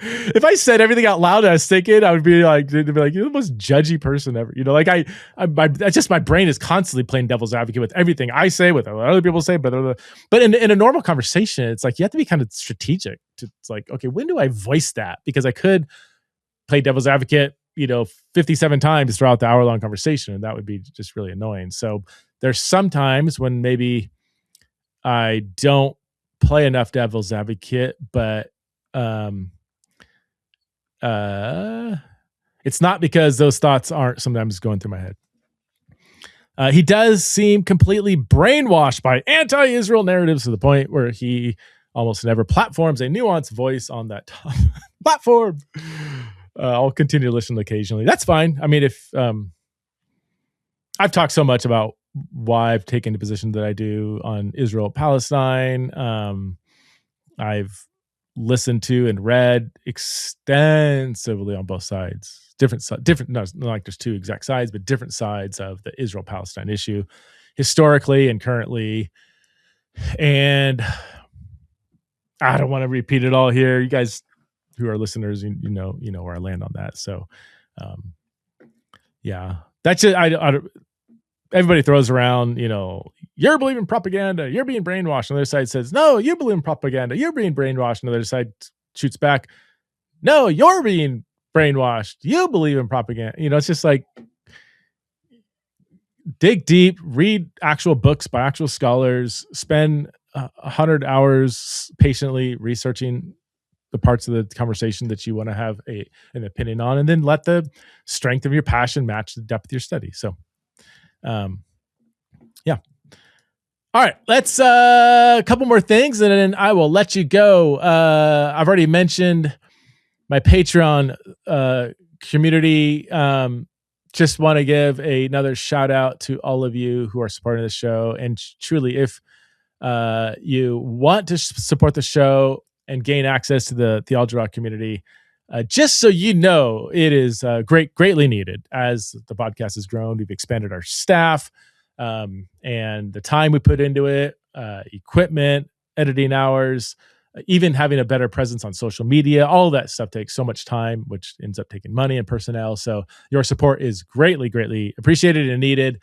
If I said everything out loud I was thinking, I would be like, you're the most judgy person ever. That's just my brain is constantly playing devil's advocate with everything I say, with what other people say. But in a normal conversation, it's like you have to be kind of strategic. It's like, okay, when do I voice that? Because I could play devil's advocate, 57 times throughout the hour-long conversation, and that would be just really annoying. So there's some times when maybe I don't play enough devil's advocate, but it's not because those thoughts aren't sometimes going through my head. He does seem completely brainwashed by anti-Israel narratives to the point where he almost never platforms a nuanced voice on that platform. I'll continue to listen occasionally. That's fine. I mean, if I've talked so much about why I've taken the position that I do on Israel Palestine. I've listened to and read extensively on both sides, different, not like there's two exact sides, but different sides of the Israel Palestine issue, historically and currently. And I don't want to repeat it all here. You guys who are listeners, you know where I land on that. So, yeah, that's it. Everybody throws around, you're believing propaganda, you're being brainwashed. And the other side says, no, you believe in propaganda, you're being brainwashed. And the other side shoots back, no, you're being brainwashed, you believe in propaganda. It's just like, dig deep, read actual books by actual scholars, spend 100 hours patiently researching the parts of the conversation that you want to have an opinion on, and then let the strength of your passion match the depth of your study. So, yeah. All right, let's a couple more things and then I will let you go. I've already mentioned my Patreon community. Just want to give another shout out to all of you who are supporting the show. And truly, if you want to support the show and gain access to the Theology Rock community, just so you know, it is greatly needed. As the podcast has grown, we've expanded our staff and the time we put into it, equipment, editing hours, even having a better presence on social media. All of that stuff takes so much time, which ends up taking money and personnel. So your support is greatly appreciated and needed.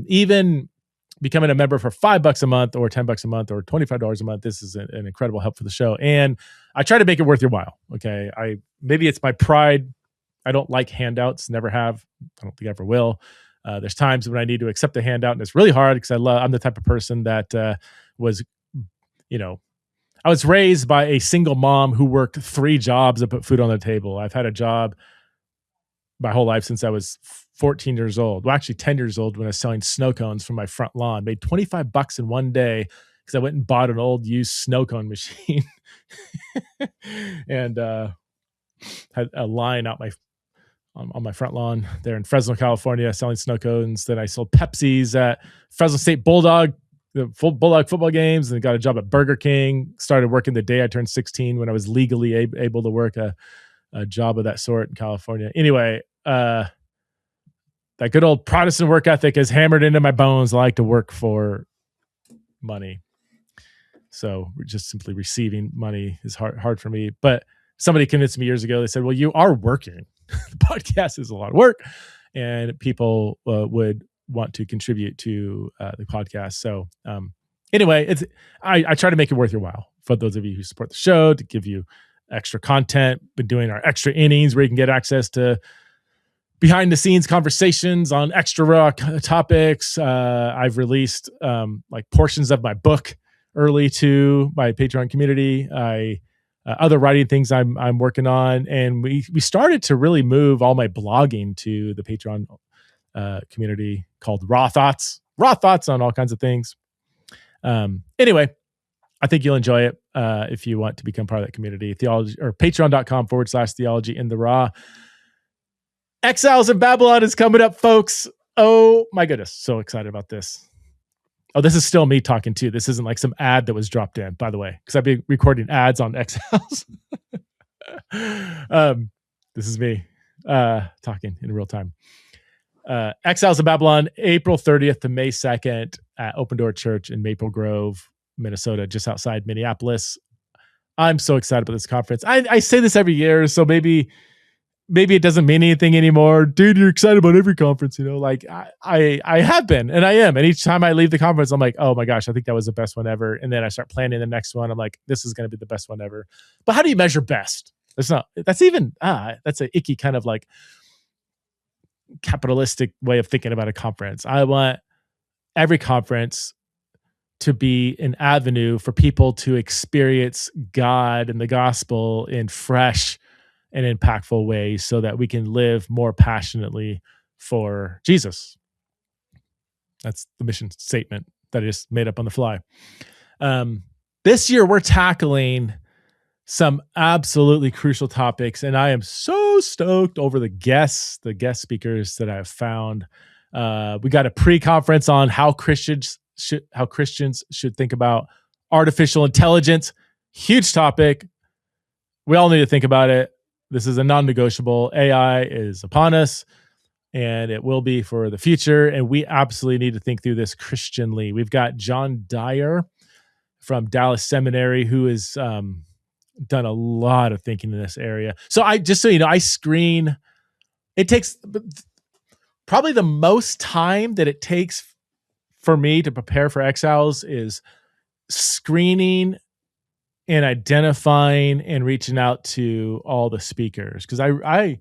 Even becoming a member for $5 a month or $10 a month or $25 a month, this is an incredible help for the show. And I try to make it worth your while. Okay. Maybe it's my pride. I don't like handouts, never have. I don't think I ever will. There's times when I need to accept a handout and it's really hard because I'm the type of person that was, I was raised by a single mom who worked 3 jobs to put food on the table. I've had a job my whole life since I was 14 years old. Well, actually 10 years old when I was selling snow cones from my front lawn. Made $25 in one day because I went and bought an old used snow cone machine and had a line out on my front lawn there in Fresno, California, selling snow cones. Then I sold Pepsis at Fresno State Bulldog football games, and got a job at Burger King. Started working the day I turned 16 when I was legally able to work a job of that sort in California. Anyway, that good old Protestant work ethic is hammered into my bones. I like to work for money. So just simply receiving money is hard for me. But somebody convinced me years ago. They said, well, you are working. The podcast is a lot of work and people would want to contribute to the podcast. So anyway, I try to make it worth your while for those of you who support the show, to give you extra content. Been doing our extra innings where you can get access to behind the scenes conversations on extra raw topics. I've released like portions of my book early to my Patreon community. Other writing things I'm working on, and we started to really move all my blogging to the Patreon community called Raw Thoughts on all kinds of things. Anyway, I think you'll enjoy it if you want to become part of that community. Theology or patreon.com/theology in the raw. Exiles in Babylon is coming up, folks. Oh my goodness. So excited about this. Oh, this is still me talking too. This isn't like some ad that was dropped in, by the way, because I've been recording ads on Exiles. This is me talking in real time. Exiles in Babylon, April 30th to May 2nd at Open Door Church in Maple Grove, Minnesota, just outside Minneapolis. I'm so excited about this conference. I say this every year, so maybe it doesn't mean anything anymore. Dude, you're excited about every conference, like I have been, and I am. And each time I leave the conference, I'm like, oh my gosh, I think that was the best one ever. And then I start planning the next one. I'm like, this is going to be the best one ever. But how do you measure best? That's even, that's an icky kind of like capitalistic way of thinking about a conference. I want every conference to be an avenue for people to experience God and the gospel in fresh and impactful ways so that we can live more passionately for Jesus. That's the mission statement that I just made up on the fly. This year, we're tackling some absolutely crucial topics, and I am so stoked over the guest speakers that I've found. We got a pre-conference on how Christians should think about artificial intelligence. Huge topic. We all need to think about it. This is a non-negotiable. AI is upon us, and it will be for the future. And we absolutely need to think through this Christianly. We've got John Dyer from Dallas Seminary, who has done a lot of thinking in this area. So I screen. It takes probably the most time that it takes for me to prepare for Exiles is screening and identifying and reaching out to all the speakers. Because I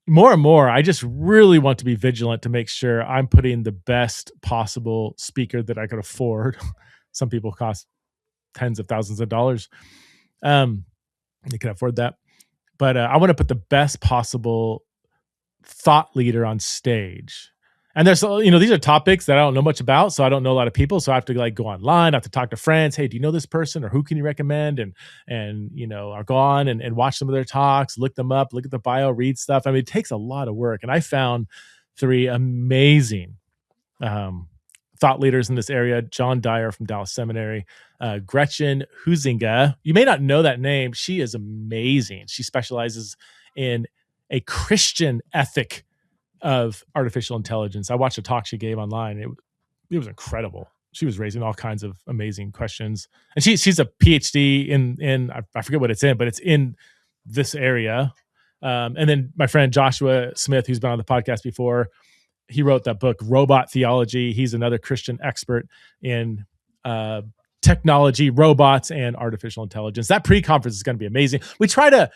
more and more, I just really want to be vigilant to make sure I'm putting the best possible speaker that I could afford. Some people cost tens of thousands of dollars. They can afford that. But I want to put the best possible thought leader on stage. And there's, these are topics that I don't know much about, so I don't know a lot of people. So I have to like go online, I have to talk to friends. Hey, do you know this person, or who can you recommend? And I'll go on and watch some of their talks, look them up, look at the bio, read stuff. I mean, it takes a lot of work. And I found 3 amazing thought leaders in this area: John Dyer from Dallas Seminary, Gretchen Huizinga. You may not know that name. She is amazing. She specializes in a Christian ethic of artificial intelligence. I watched a talk she gave online. It was incredible. She was raising all kinds of amazing questions, and she's a PhD in I forget what it's in, but it's in this area. And then my friend Joshua Smith, who's been on the podcast before, he wrote that book, Robot Theology. He's another Christian expert in technology, robots, and artificial intelligence. That pre-conference is going to be amazing. We try to,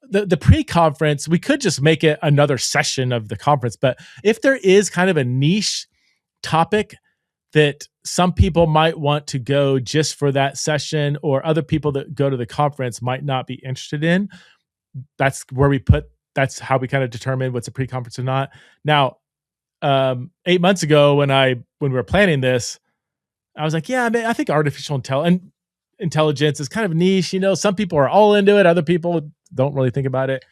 the pre-conference, we could just make it another session of the conference, but if there is kind of a niche topic that some people might want to go just for that session, or other people that go to the conference might not be interested in, that's how we kind of determine what's a pre-conference or not. Now, 8 months ago when we were planning this, I was like, yeah, I think artificial intelligence is kind of niche. Some people are all into it. Other people don't really think about it.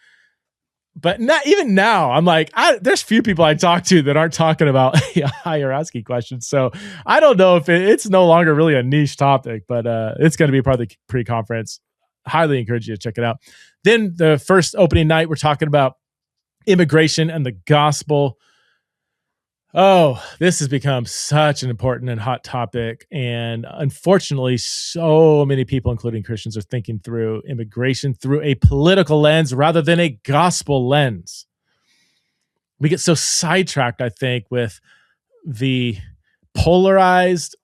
But not even now, I'm like, there's few people I talk to that aren't talking about AI or asking questions. So I don't know if it's no longer really a niche topic, but it's going to be part of the pre-conference. Highly encourage you to check it out. Then the first opening night, we're talking about immigration and the gospel. Oh, this has become such an important and hot topic. And unfortunately, so many people, including Christians, are thinking through immigration through a political lens rather than a gospel lens. We get so sidetracked, I think, with the polarized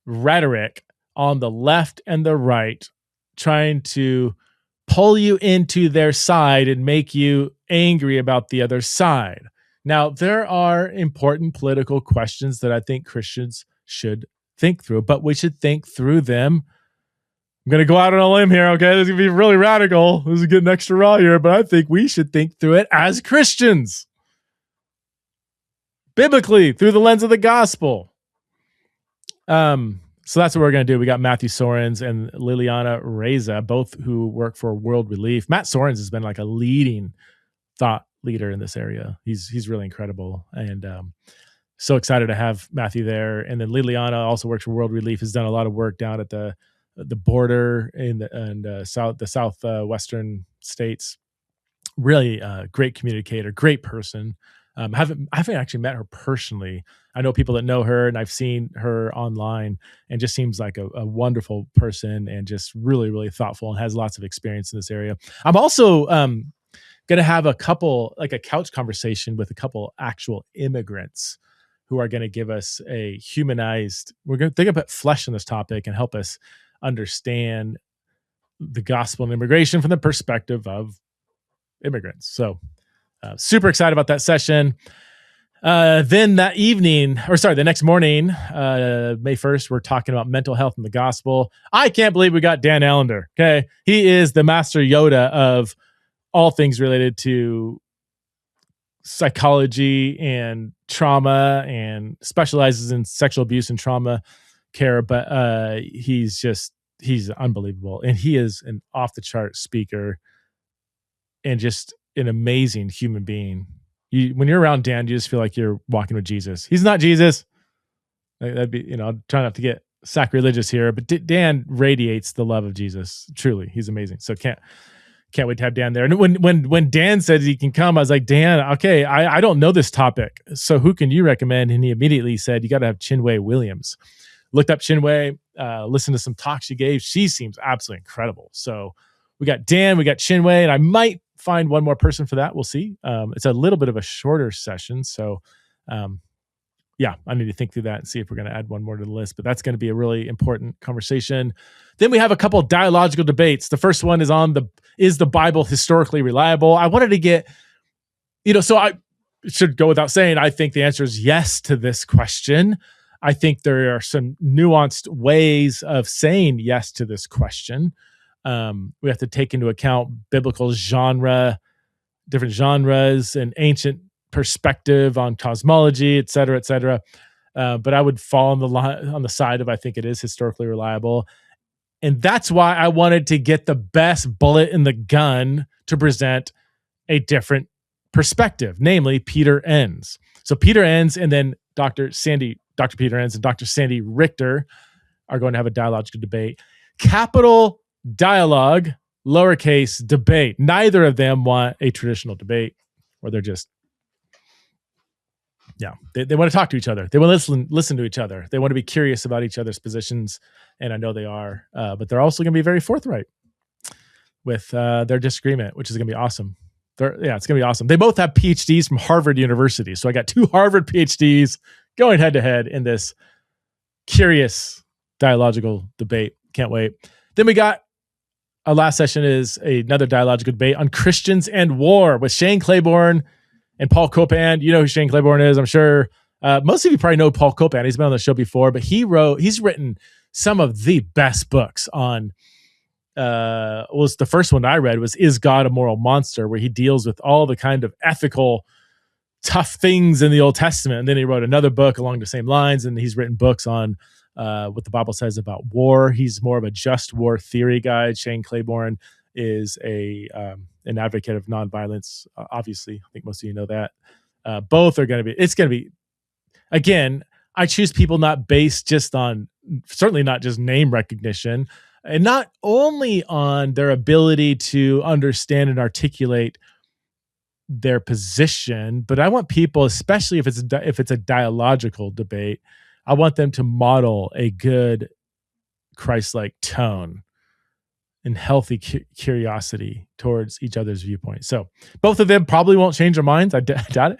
rhetoric on the left and the right, trying to pull you into their side and make you angry about the other side. Now, there are important political questions that I think Christians should think through, but we should think through them. I'm going to go out on a limb here, okay? This is going to be really radical. This is getting extra raw here, but I think we should think through it as Christians, biblically, through the lens of the gospel. So that's what we're going to do. We got Matthew Sorens and Liliana Reza, both who work for World Relief. Matt Sorens has been like a leading thought leader in this area. He's really incredible, and so excited to have Matthew there. And then Liliana also works for World Relief, has done a lot of work down at the border in the southwestern states. Really great communicator, great person. I haven't actually met her personally. I know people that know her, and I've seen her online, and just seems like a wonderful person, and just really, really thoughtful, and has lots of experience in this area. I'm also going to have a couch conversation with a couple actual immigrants who are going to give us a humanized, we're going to put flesh on this topic and help us understand the gospel and immigration from the perspective of immigrants. So super excited about that session. Then that evening, the next morning, May 1st, we're talking about mental health and the gospel. I can't believe we got Dan Allender. Okay. He is the master Yoda of all things related to psychology and trauma, and specializes in sexual abuse and trauma care. But he's unbelievable. And he is an off the chart speaker and just an amazing human being. When you're around Dan, you just feel like you're walking with Jesus. He's not Jesus. That'd be, I'm trying not to get sacrilegious here, but Dan radiates the love of Jesus. Truly, he's amazing. So can't wait to have Dan there. And when Dan said he can come, I was like, Dan, okay, I don't know this topic, so who can you recommend? And he immediately said, you got to have Chinwe Williams. Looked up Chinwe, listened to some talks she gave. She seems absolutely incredible. So we got Dan, we got Chinwe, and I might find one more person for that. We'll see. It's a little bit of a shorter session. So I need to think through that and see if we're going to add one more to the list, but that's going to be a really important conversation. Then we have a couple of dialogical debates. The first one is on is the Bible historically reliable? I wanted to get, so I should go without saying, I think the answer is yes to this question. I think there are some nuanced ways of saying yes to this question. We have to take into account biblical different genres, and ancient perspective on cosmology, et cetera, et cetera. But I would fall on the side of, I think it is historically reliable. And that's why I wanted to get the best bullet in the gun to present a different perspective, namely Peter Enns. So Peter Enns and then Dr. Peter Enns and Dr. Sandy Richter are going to have a dialogical debate. Capital dialogue, lowercase debate. Neither of them want a traditional debate where they're just, they want to talk to each other. They want to listen to each other. They want to be curious about each other's positions, and I know they are. But they're also going to be very forthright with their disagreement, which is going to be awesome. It's going to be awesome. They both have PhDs from Harvard University, so I got 2 Harvard PhDs going head to head in this curious dialogical debate. Can't wait. Then we got our last session is another dialogical debate on Christians and war with Shane Claiborne and Paul Copan. You know who Shane Claiborne is, I'm sure. Most of you probably know Paul Copan. He's been on the show before, but he's written some of the best books on, was the first one I read was Is God a Moral Monster?, where he deals with all the kind of ethical tough things in the Old Testament. And then he wrote another book along the same lines, and he's written books on what the Bible says about war. He's more of a just war theory guy. Shane Claiborne is an advocate of nonviolence. Obviously, I think most of you know that. Both are going to be, it's going to be, again, I choose people not based just on, certainly not just name recognition, and not only on their ability to understand and articulate their position, but I want people, especially if it's a dialogical debate, I want them to model a good Christ-like tone and healthy curiosity towards each other's viewpoint. So both of them probably won't change their minds. I doubt it.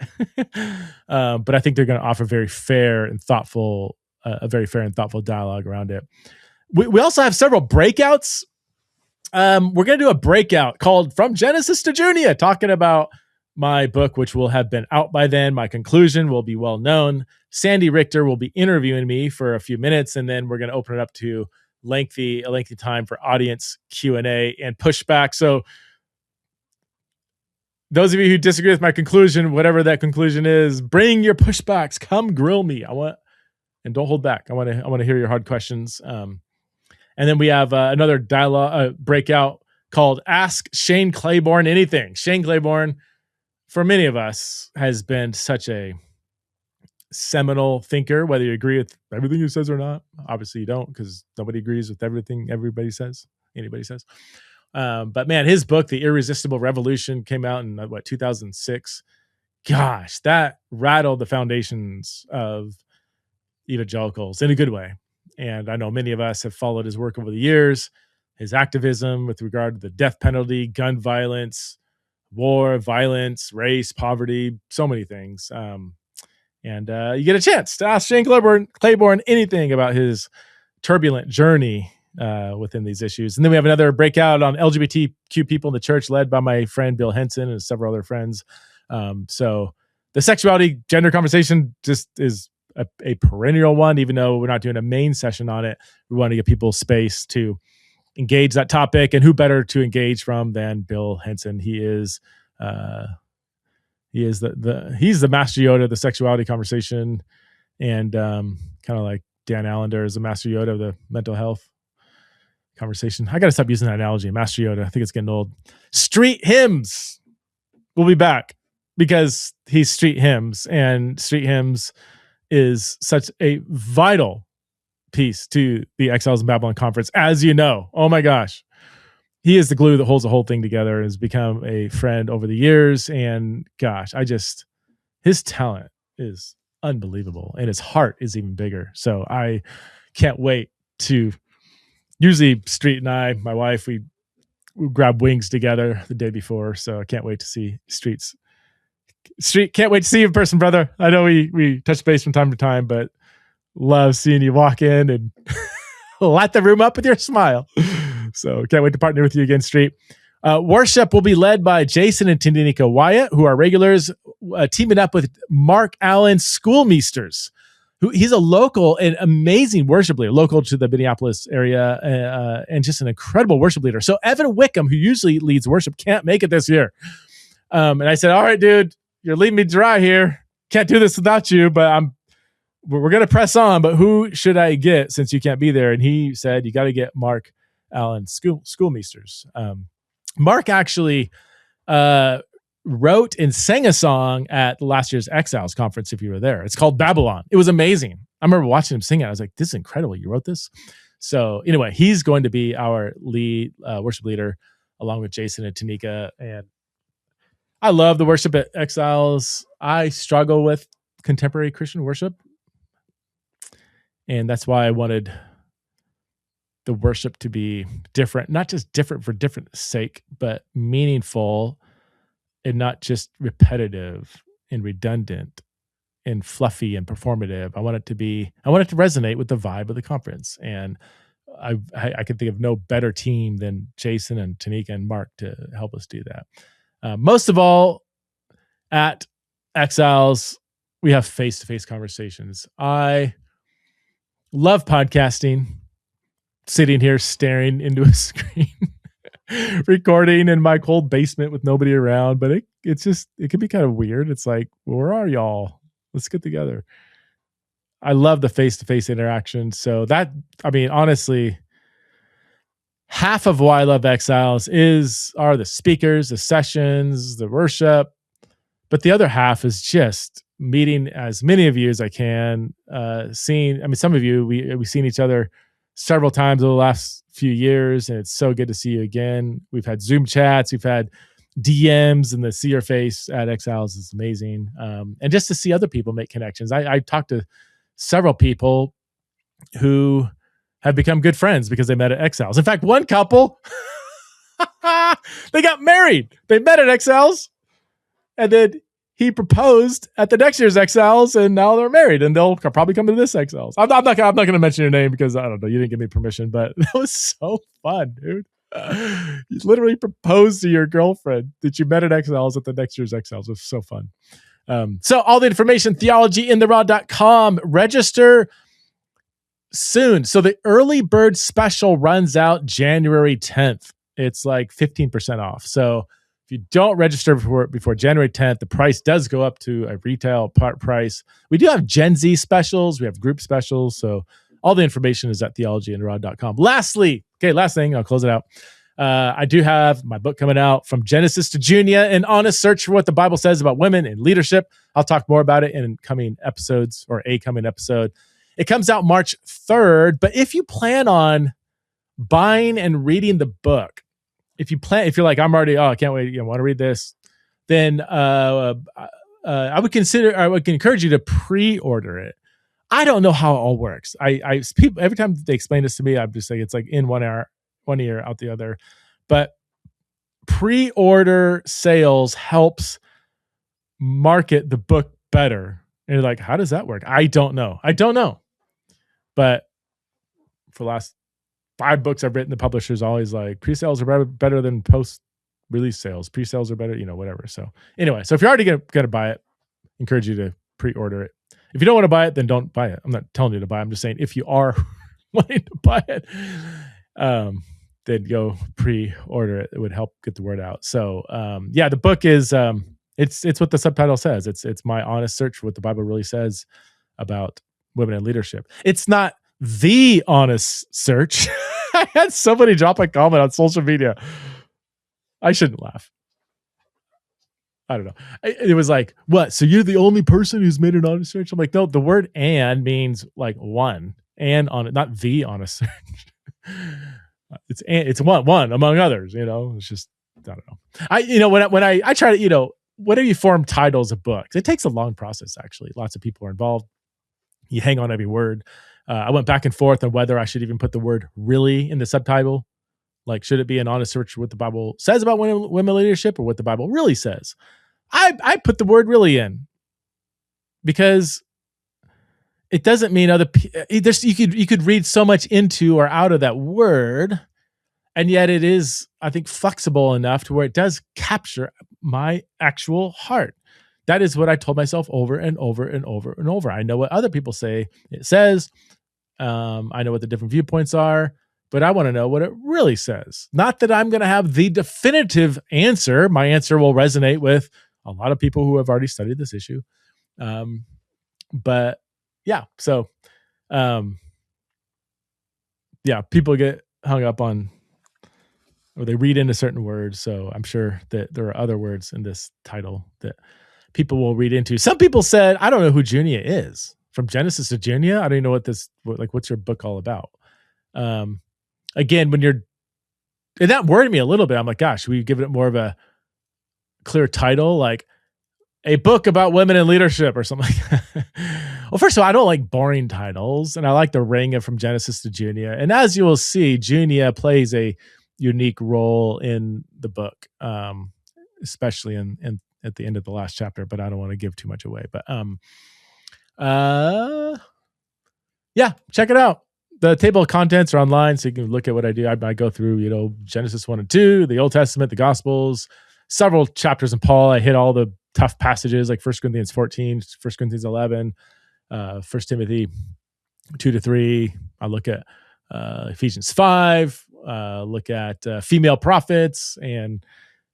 But I think they're going to offer a very fair and thoughtful dialogue around it. We also have several breakouts. We're going to do a breakout called From Genesis to Junia, talking about my book, which will have been out by then. My conclusion will be well known. Sandy Richter will be interviewing me for a few minutes, and then we're going to open it up to a lengthy time for audience Q&A and pushback. So those of you who disagree with my conclusion, whatever that conclusion is, bring your pushbacks. Come grill me. And don't hold back. I want to hear your hard questions. And then we have another dialogue breakout called Ask Shane Claiborne Anything. Shane Claiborne, for many of us, has been such a seminal thinker, whether you agree with everything he says or not. Obviously you don't, because nobody agrees with everything anybody says. But man, his book, The Irresistible Revolution, came out in 2006. Gosh, that rattled the foundations of evangelicals in a good way. And I know many of us have followed his work over the years, his activism with regard to the death penalty, gun violence, war, violence, race, poverty, so many things. And you get a chance to ask Shane Claiborne anything about his turbulent journey within these issues. And then we have another breakout on LGBTQ people in the church, led by my friend Bill Henson and several other friends. So the sexuality, gender conversation just is a perennial one, even though we're not doing a main session on it. We want to give people space to engage that topic, and who better to engage from than Bill Henson? He is he's the Master Yoda of the sexuality conversation, and kind of like Dan Allender is the Master Yoda of the mental health conversation. I got to stop using that analogy, Master Yoda. I think it's getting old. Street Hymns will be back because he's Street Hymns, and Street Hymns is such a vital piece to the Exiles in Babylon conference, as you know. Oh my gosh. He is the glue that holds the whole thing together, and has become a friend over the years. And gosh, his talent is unbelievable, and his heart is even bigger. So I can't wait to, usually Street and I, my wife, we grab wings together the day before. So I can't wait to see Street, can't wait to see you in person, brother. I know we touch base from time to time, but love seeing you walk in and light the room up with your smile. So can't wait to partner with you again, Street. Worship will be led by Jason and Tanika Wyatt, who are regulars, teaming up with Mark Allen Schoolmeisters, who he's a local and amazing worship leader, local to the Minneapolis area, and just an incredible worship leader. So Evan Wickham, who usually leads worship, can't make it this year. And I said, all right, dude, you're leaving me dry here. Can't do this without you, but we're going to press on. But who should I get since you can't be there? And he said, you got to get Mark Allen Schoolmeisters. Mark actually wrote and sang a song at last year's Exiles conference, if you were there. It's called Babylon. It was amazing. I remember watching him sing it. I was like, this is incredible. You wrote this? So anyway, he's going to be our lead worship leader, along with Jason and Tanika. And I love the worship at Exiles. I struggle with contemporary Christian worship. And that's why I wanted the worship to be different, not just different for different sake, but meaningful and not just repetitive and redundant and fluffy and performative. I want it to resonate with the vibe of the conference. And I can think of no better team than Jason and Tanika and Mark to help us do that. Most of all, at Exiles, we have face-to-face conversations. I love podcasting, sitting here staring into a screen, recording in my cold basement with nobody around. But it can be kind of weird. It's like, where are y'all? Let's get together. I love the face-to-face interaction. So honestly, half of why I love Exiles are the speakers, the sessions, the worship. But the other half is just meeting as many of you as I can, seeing, some of you, we've seen each other several times over the last few years, and it's so good to see you again. We've had Zoom chats, we've had DMs, and to see your face at Exiles is amazing. And just to see other people make connections. I talked to several people who have become good friends because they met at Exiles. In fact, one couple, they got married. They met at Exiles, and then he proposed at the next year's Exiles, and now they're married, and they'll probably come to this Exiles. I'm not going to mention your name because I don't know, you didn't give me permission, but that was so fun, dude. You literally proposed to your girlfriend that you met at Exiles at the next year's Exiles. It was so fun. So all the information, theologyintheraw.com. Register soon. So the early bird special runs out January 10th. It's like 15% off. So if you don't register before January 10th, the price does go up to a retail price. We do have Gen Z specials. We have group specials. So all the information is at theologyintheraw.com. Last thing, I'll close it out. I do have my book coming out, From Genesis to Junia, an honest search for what the Bible says about women in leadership. I'll talk more about it in coming episodes, or a coming episode. It comes out March 3rd. But if you plan on buying and reading the book, if you're like, I can't wait, I want to read this, then I would encourage you to pre-order it. I don't know how it all works. People, every time they explain this to me, I'm just like, it's like in one ear, out the other. But pre-order sales helps market the book better. And you're like, how does that work? I don't know. But for the last 5 books I've written, the publisher's always like, pre-sales are better than post-release sales. Pre-sales are better, whatever. So anyway, so if you're already going to buy it, I encourage you to pre-order it. If you don't want to buy it, then don't buy it. I'm not telling you to buy it. I'm just saying if you are wanting to buy it, then go pre-order it. It would help get the word out. So the book is it's what the subtitle says. It's my honest search for what the Bible really says about women in leadership. It's not the honest search. I had somebody drop a comment on social media. I shouldn't laugh. I don't know. It was like, what? So you're the only person who's made an honest search? I'm like, no, the word "and" means like one, and on it, not the honest search. It's one among others. It's just, I don't know. When I try to, whenever you form titles of books, it takes a long process. Actually, lots of people are involved. You hang on every word. I went back and forth on whether I should even put the word "really" in the subtitle. Like, should it be an honest search for what the Bible says about women leadership or what the Bible really says? I put the word "really" in because it doesn't mean other people. You could read so much into or out of that word, and yet it is, I think, flexible enough to where it does capture my actual heart. That is what I told myself over and over and over and over. I know what other people say it says. I know what the different viewpoints are, but I want to know what it really says. Not that I'm going to have the definitive answer. My answer will resonate with a lot of people who have already studied this issue. But yeah, so people get hung up on, or they read into certain words. So I'm sure that there are other words in this title that people will read into. Some people said, I don't know who Junia is. From Genesis to Junia, I don't even know what's your book all about. Again, and that worried me a little bit. I'm like, gosh, we give it more of a clear title, like a book about women in leadership or something like that. Well, first of all, I don't like boring titles, and I like the ring of From Genesis to Junia. And as you will see, Junia plays a unique role in the book, especially in at the end of the last chapter, but I don't want to give too much away. But check it out. The table of contents are online, so you can look at what I do. I go through, Genesis 1 and 2, the Old Testament, the Gospels, several chapters in Paul. I hit all the tough passages like 1 Corinthians 14, 1 Corinthians 11, 1 Timothy 2-3. I look at Ephesians 5, look at female prophets, and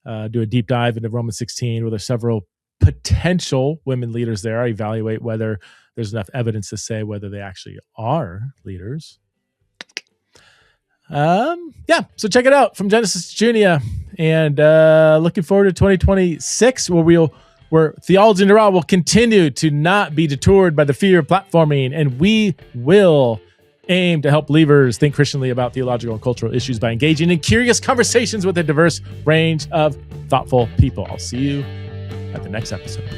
do a deep dive into Romans 16, where there's several potential women leaders there. I evaluate whether there's enough evidence to say whether they actually are leaders. So check it out, From Genesis to Junia, and looking forward to 2026, where Theology and Raw will continue to not be detoured by the fear of platforming, and we will aim to help believers think Christianly about theological and cultural issues by engaging in curious conversations with a diverse range of thoughtful people. I'll see you at the next episode.